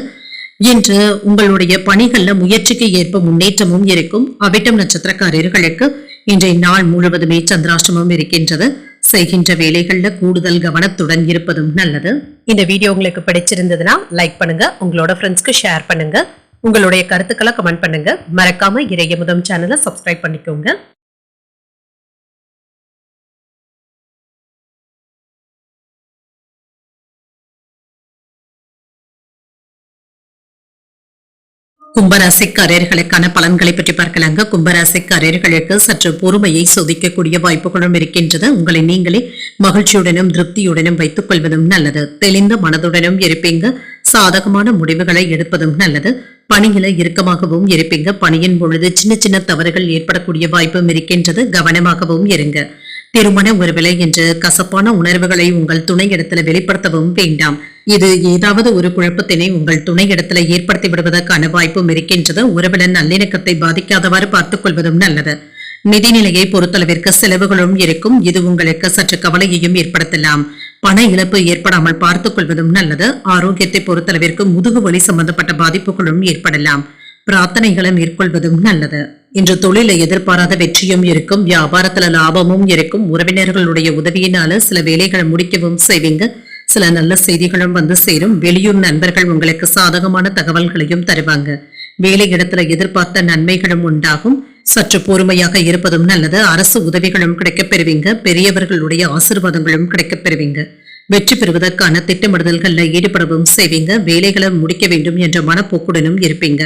இன்று உங்களுடைய பணிகள்ல முயற்சிக்கு ஏற்ப முன்னேற்றமும் இருக்கும். அவிட்டம் நட்சத்திரக்காரர்களுக்கு இன்றைய நாள் முழுவதுமே சந்திராஷ்டமம் இருக்கின்றது. செய்கின்ற வேலைகள்ல கூடுதல் கவனத்துடன் இருப்பதும் நல்லது. இந்த வீடியோ உங்களுக்கு பிடிச்சிருந்ததுன்னா லைக் பண்ணுங்க, உங்களோட ஃப்ரெண்ட்ஸ்க்கு ஷேர் பண்ணுங்க, உங்களுடைய கருத்துக்களை கமெண்ட் பண்ணுங்க. மறக்காம இறையமுதம் சேனலை சப்ஸ்கிரைப் பண்ணிக்கோங்க. கும்பராசிக்காரர்களுக்கான பலன்களை பற்றி பார்க்கலாங்க. கும்பராசிக்காரர்களுக்கு சற்று பொறுமையை சோதிக்கக்கூடிய வாய்ப்புகளும் இருக்கின்றது. உங்களை நீங்களே மகிழ்ச்சியுடனும் திருப்தியுடனும் வைத்துக் கொள்வதும் நல்லது. தெளிந்த மனதுடனும் இருப்பீங்க. சாதகமான முடிவுகளை எடுப்பதும் நல்லது. பணியில இறுக்கமாகவும் இருப்பீங்க. பணியின் பொழுது சின்ன சின்ன தவறுகள் ஏற்படக்கூடிய வாய்ப்பும் இருக்கின்றது. கவனமாகவும் இருங்க. திருமண உறவிலை என்று கசப்பான உணர்வுகளை உங்கள் துணை இடத்துல வெளிப்படுத்தவும் வேண்டாம். இது ஏதாவது ஒரு குழப்பத்தினை உங்கள் துணை இடத்துல ஏற்படுத்தி விடுவதற்கான வாய்ப்பும் இருக்கின்றது. உறவில நல்லிணக்கத்தை பாதிக்காதவாறு பார்த்துக் கொள்வதும் நல்லது. நிதிநிலையை பொறுத்தளவிற்கு செலவுகளும் இருக்கும். இது உங்களுக்கு சற்று கவலையையும் ஏற்படுத்தலாம். பண இழப்பு ஏற்படாமல் பார்த்துக் கொள்வதும் நல்லது. ஆரோக்கியத்தை பொறுத்தளவிற்கு முதுகு வலி சம்பந்தப்பட்ட பாதிப்புகளும் ஏற்படலாம். பிரார்த்தனைகளை மேற்கொள்வதும் நல்லது. இன்று தொழில எதிர்பாராத வெற்றியும் இருக்கும். வியாபாரத்துல லாபமும் இருக்கும். உறவினர்களுடைய உதவியினால சில வேலைகளை முடிக்கவும் செய்வீங்க. சில நல்ல செய்திகளும் வந்து சேரும். வெளியூர் நண்பர்கள் உங்களுக்கு சாதகமான தகவல்களையும் தருவாங்க. வேலை இடத்துல எதிர்பார்த்த நன்மைகளும் உண்டாகும். சற்று பொறுமையாக இருப்பதும் நல்லது. அரசு உதவிகளும் கிடைக்கப் பெறுவீங்க. பெரியவர்களுடைய ஆசீர்வாதங்களும் கிடைக்கப் பெறுவீங்க. வெற்றி பெறுவதற்கான திட்டமிடுதல்கள்ல ஈடுபடவும் செய்வீங்க. வேலைகளை முடிக்க வேண்டும் என்ற மனப்போக்குடனும் இருப்பீங்க.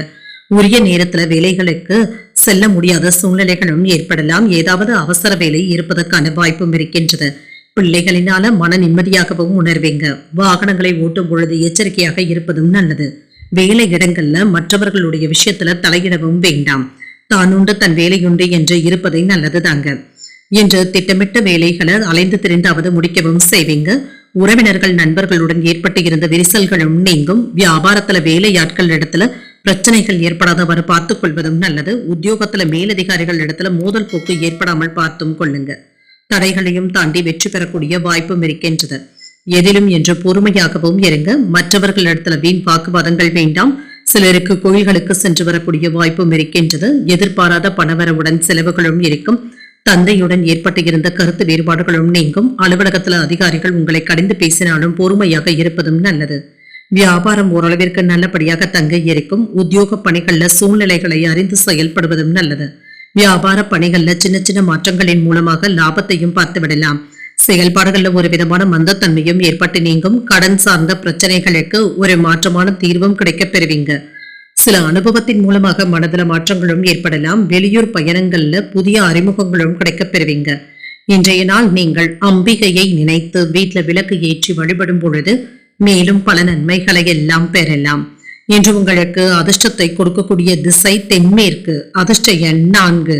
உரிய நேரத்துல வேலைகளுக்கு செல்ல முடியாத சூழ்நிலைகளும் ஏற்படலாம். ஏதாவது அவசர வேலை இருப்பதற்கான வாய்ப்பும் இருக்கின்றது. பிள்ளைகளினால மன நிம்மதியாகவும் உணர்வீங்க. வாகனங்களை ஓட்டும் பொழுது எச்சரிக்கையாக இருப்பதும் நல்லது. வேலை இடங்கள்ல மற்றவர்களுடைய விஷயத்துல தலையிடவும் வேண்டாம். தானுண்டு தன் வேலையுண்டு என்று இருப்பதை நல்லது தாங்க. இன்று திட்டமிட்ட வேலைகளை அலைந்து திரிந்தாவது முடிக்கவும் செய்வீங்க. உறவினர்கள் நண்பர்களுடன் ஏற்பட்டு இருந்த விரிசல்களும் நீங்கும். வியாபாரத்துல வேலையாட்கள் இடத்துல பிரச்சனைகள் ஏற்படாதவாறு பார்த்துக் கொள்வதும் நல்லது. உத்தியோகத்துல மேலதிகாரிகள் இடத்துல மோதல் போக்கு ஏற்படாமல் பார்த்தும் கொள்ளுங்க. தடைகளையும் தாண்டி வெற்றி பெறக்கூடிய வாய்ப்பும் இருக்கின்றது. எதிலும் என்று பொறுமையாகவும் இருங்க. மற்றவர்கள் இடத்துல வீண் வாக்குவாதங்கள் வேண்டாம். சிலருக்கு கோயில்களுக்கு சென்று வரக்கூடிய வாய்ப்பும் இருக்கின்றது. எதிர்பாராத பணவரவுடன் செலவுகளும் இருக்கும். தந்தையுடன் ஏற்பட்டு இருந்த கருத்து வேறுபாடுகளும் நீங்கும். அலுவலகத்துல அதிகாரிகள் உங்களை கடிந்து பேசினாலும் பொறுமையாக இருப்பதும் நல்லது. வியாபாரம் ஓரளவிற்கு நல்லபடியாக தங்க இருக்கும். உத்தியோக பணிகள்ல சூழ்நிலைகளை அறிந்து செயல்படுவதும் நல்லது. வியாபார பணிகள்ல சின்ன சின்ன மாற்றங்களின் மூலமாக லாபத்தையும் பார்த்து விடலாம். செயல்பாடுகள்ல ஒரு விதமான மந்தத்தன்மையும் ஏற்பட்டு நீங்கும். கடன் சார்ந்த பிரச்சனைகளுக்கு ஒரு மாற்றமான தீர்வும் கிடைக்கப் பெறுவீங்க. சில அனுபவத்தின் மூலமாக மனதில மாற்றங்களும் ஏற்படலாம். வெளியூர் பயணங்கள்ல புதிய அறிமுகங்களும் கிடைக்கப் பெறுவீங்க. இன்றைய நாள் நீங்கள் அம்பிகையை நினைத்து வீட்டுல விளக்கு ஏற்றி வழிபடும் பொழுது மேலும் பல நன்மைகளை எல்லாம் பெறலாம். இன்று உங்களுக்கு அதிர்ஷ்டத்தை கொடுக்கக்கூடிய திசை தென்மேற்கு. அதிர்ஷ்ட எண் 4.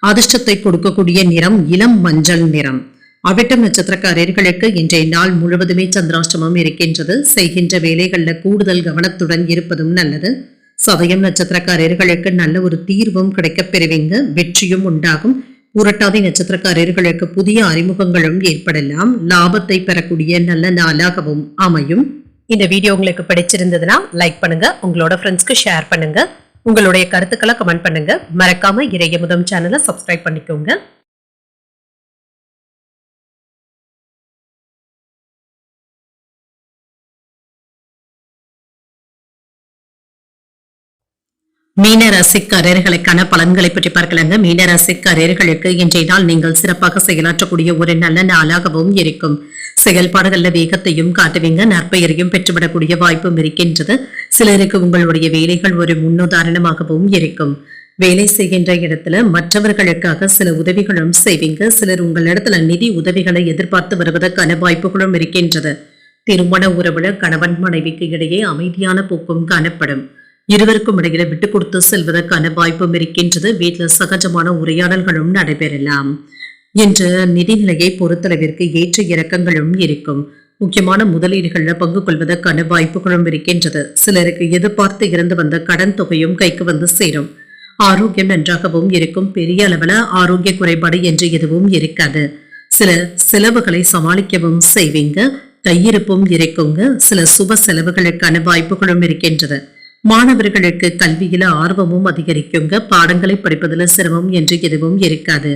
அதிர்ஷ்டத்தை கொடுக்கக்கூடிய நிறம் இளம் மஞ்சள் நிறம். அவிட்டம் நட்சத்திரக்காரர்களுக்கு இன்றைய நாள் முழுவதுமே சந்திராஷ்டமம் இருக்கின்றது. செய்கின்ற வேலைகள்ல கூடுதல் கவனத்துடன் இருப்பதும் நல்லது. சதயம் நட்சத்திரக்காரர்களுக்கு நல்ல ஒரு தீர்வும் கிடைக்கப் பெறுவீங்க. வெற்றியும் உண்டாகும். புரட்டாதி நட்சத்திரக்காரர்களுக்கு புதிய அறிமுகங்களும் ஏற்படலாம். லாபத்தை பெறக்கூடிய நல்ல நாளாகவும் அமையும். இந்த வீடியோ உங்களுக்கு பிடிச்சிருந்ததுன்னா லைக் பண்ணுங்க, உங்களோட ஃப்ரெண்ட்ஸ்க்கு ஷேர் பண்ணுங்க, உங்களுடைய கருத்துக்களை கமெண்ட் பண்ணுங்க. மறக்காம இறையமுதம் சேனலை சப்ஸ்கிரைப் பண்ணிக்கோங்க. மீன ராசிக்காரர்களுக்கான பலன்களை பற்றி பார்க்கலாங்க. மீன ராசிக்காரர்களுக்கு இன்றைய நாள் நீங்கள் சிறப்பாக செயலாற்றக்கூடிய ஒரு நல்ல நாளாகவும் இருக்கும். செயல்பாடுகள்ல வேகத்தையும் காட்டுவீங்க, நற்பெயரையும் பெற்றுவிடக்கூடிய வாய்ப்பும் இருக்கின்றது. சிலருக்கு உங்களுடைய வேலைகள் ஒரு முன்னுதாரணமாகவும் இருக்கும். வேலை செய்கின்ற இடத்துல மற்றவர்களுக்காக சில உதவிகளும் செய்வீங்க. சிலர் உங்களிடத்துல நிதி உதவிகளை எதிர்பார்த்து வருவதற்கான வாய்ப்புகளும் இருக்கின்றது. திருமண உறவுல கணவன் மனைவிக்கு இடையே அமைதியான போக்கும் காணப்படும். இருவருக்கும் இடையில விட்டு கொடுத்து செல்வதற்கான வாய்ப்பும் இருக்கின்றது. வீட்டில் சகஜமான உரையாடல்களும் நடைபெறலாம். என்ற நிதிநிலையை பொறுத்தளவிற்கு ஏற்ற இறக்கங்களும் இருக்கும். முக்கியமான முதலீடுகள்ல பங்கு கொள்வதற்கான வாய்ப்புகளும் இருக்கின்றது. சிலருக்கு எதிர்பார்த்து இருந்து வந்த கடன் தொகையும் கைக்கு வந்து சேரும். ஆரோக்கியம் நன்றாகவும் இருக்கும். பெரிய அளவுல ஆரோக்கிய குறைபாடு என்று எதுவும் இருக்காது. சில செலவுகளை சமாளிக்கவும் செய்வீங்க. கையிருப்பும் இருக்குங்க. சில சுப செலவுகளுக்கான வாய்ப்புகளும் இருக்கின்றது. மாணவர்களுக்கு கல்வியில ஆர்வமும் அதிகரிக்குங்க. பாடங்களை படிப்பதில் சிரமம் என்று எதுவும் இருக்காது.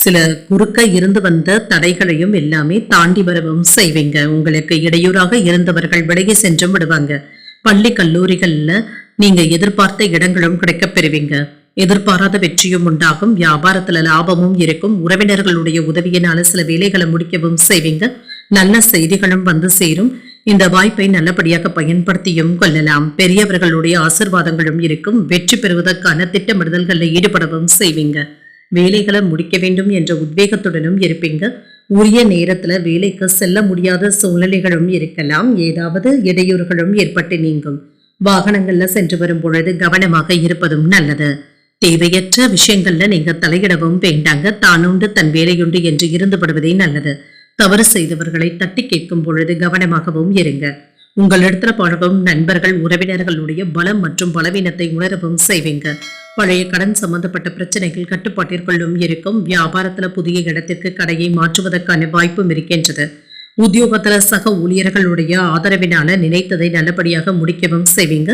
சில குறுக்க இருந்து வந்த தடைகளையும் எல்லாமே தாண்டி வரவும் செய்வீங்க. உங்களுக்கு இடையூறாக இருந்தவர்கள் விலகி சென்றும் விடுவாங்க. பள்ளி கல்லூரிகள்ல நீங்க எதிர்பார்த்த இடங்களும் கிடைக்கப் பெறுவீங்க. எதிர்பாராத வெற்றியும் உண்டாகும். வியாபாரத்துல லாபமும் இருக்கும். உறவினர்களுடைய உதவியினால சில வேலைகளை முடிக்கவும் செய்வீங்க. நல்ல செய்திகளும் வந்து சேரும். இந்த வாய்ப்பை நல்லபடியாக பயன்படுத்தியும் கொள்ளலாம். பெரியவர்களுடைய ஆசிர்வாதங்களும் இருக்கும். வெற்றி பெறுவதற்கான திட்டமிடுதல்களில் ஈடுபடவும் செய்வீங்க. வேலைகளை முடிக்க வேண்டும் என்ற உத்வேகத்துடனும் இருப்பீங்க. உரிய நேரத்துல வேலைக்கு செல்ல முடியாத சூழ்நிலைகளும் இருக்கலாம். ஏதாவது இடையூறுகளும் ஏற்பட்டு நீங்கும். வாகனங்கள்ல சென்று வரும் பொழுது கவனமாக இருப்பதும் நல்லது. தேவையற்ற விஷயங்கள்ல நீங்க தலையிடவும் வேண்டாங்க. தானுண்டு தன் வேலையுண்டு என்று இருந்து விடுவதே நல்லது. தவறு செய்தவர்களை தட்டி கேட்கும் பொழுது கவனமாகவும் இருங்க. உங்களிடத்துல பழகும் நண்பர்கள் உறவினர்களுடைய பலம் மற்றும் பலவீனத்தை உணரவும் செய்வீங்க. பழைய கடன் சம்பந்தப்பட்ட பிரச்சனைகள் கட்டுப்பாட்டிற்குள்ளும் இருக்கும். வியாபாரத்துல புதிய இடத்திற்கு கடையை மாற்றுவதற்கான வாய்ப்பும் இருக்கின்றது. உத்தியோகத்துல சக ஊழியர்களுடைய ஆதரவினால நினைத்ததை நல்லபடியாக முடிக்கவும் செய்வீங்க.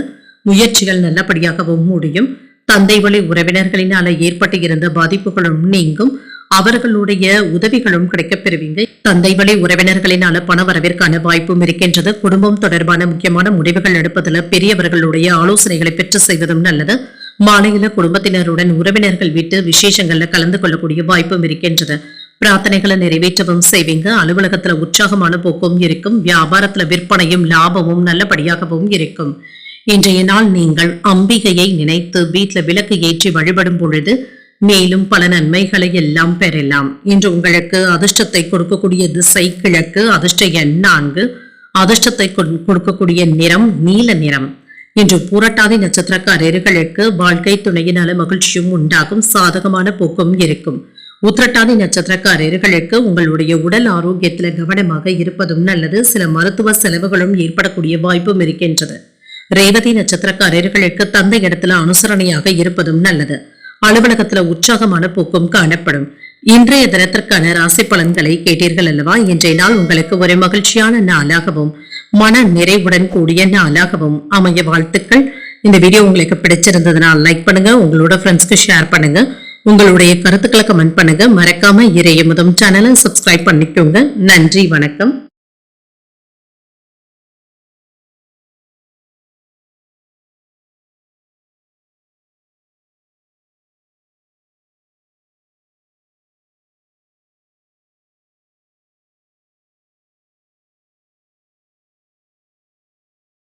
முயற்சிகள் நல்லபடியாகவும் முடியும். தந்தை வழி உறவினர்களினால ஏற்பட்டு இருந்த பாதிப்புகளும் நீங்கும். அவர்களுடைய உதவிகளும் கிடைக்கப் பெறுவீங்க. தந்தை வழி உறவினர்களினால பண வரவிற்கான வாய்ப்பும் இருக்கின்றது. குடும்பம் தொடர்பான முக்கியமான முடிவுகள் எடுப்பதில் பெரியவர்களுடைய ஆலோசனைகளை பெற்று செய்வதும் நல்லது. மாலையில குடும்பத்தினருடன் உறவினர்கள் வீட்டு விசேஷங்கள்ல கலந்து கொள்ளக்கூடிய வாய்ப்பும் இருக்கின்றது. பிரார்த்தனைகளை நிறைவேற்றவும் செய்வீங்க. அலுவலகத்துல உற்சாகமான போக்கும் இருக்கும். வியாபாரத்துல விற்பனையும் லாபமும் நல்லபடியாகவும் இருக்கும். இன்றைய நாள் நீங்கள் அம்பிகையை நினைத்து வீட்டுல விளக்கு ஏற்றி வழிபடும் பொழுது மேலும் பல நன்மைகளை எல்லாம் பெறலாம். இன்று உங்களுக்கு அதிர்ஷ்டத்தை கொடுக்கக்கூடிய திசை கிழக்கு. அதிர்ஷ்ட எண் 4. அதிர்ஷ்டத்தை கொடுக்கக்கூடிய நிறம் நீல நிறம். இன்று பூரட்டாதி நட்சத்திரக்காரர்களுக்கு வாழ்க்கை துணையினால மகிழ்ச்சியும் உண்டாகும். சாதகமான போக்கும் இருக்கும். உத்திரட்டாதி நட்சத்திரக்காரர்களுக்கு உங்களுடைய உடல் ஆரோக்கியத்துல கவனமாக இருப்பதும் நல்லது. சில மருத்துவ செலவுகளும் ஏற்படக்கூடிய வாய்ப்பும் இருக்கின்றது. ரேவதி நட்சத்திரக்காரர்களுக்கு தந்தை இடத்துல அனுசரணையாக இருப்பதும் நல்லது. அலுவலகத்துல உற்சாகமான போக்கும் காணப்படும். இன்றைய தினத்திற்கான ராசி பலன்களை கேட்டீர்கள் அல்லவா? இன்றைய நாள் உங்களுக்கு ஒரு மகிழ்ச்சியான நாளாகவும் மன நிறைவுடன் கூடிய நாளாகவும் அமைய வாழ்த்துக்கள். இந்த வீடியோ உங்களுக்கு பிடிச்சிருந்ததுனால் லைக் பண்ணுங்க. உங்களோட ஃப்ரெண்ட்ஸ்க்கு ஷேர் பண்ணுங்க. உங்களுடைய கருத்துக்களை கமெண்ட் பண்ணுங்க. மறக்காம இறையமுதம் சேனலை சப்ஸ்கிரைப் பண்ணிக்கோங்க. நன்றி, வணக்கம்.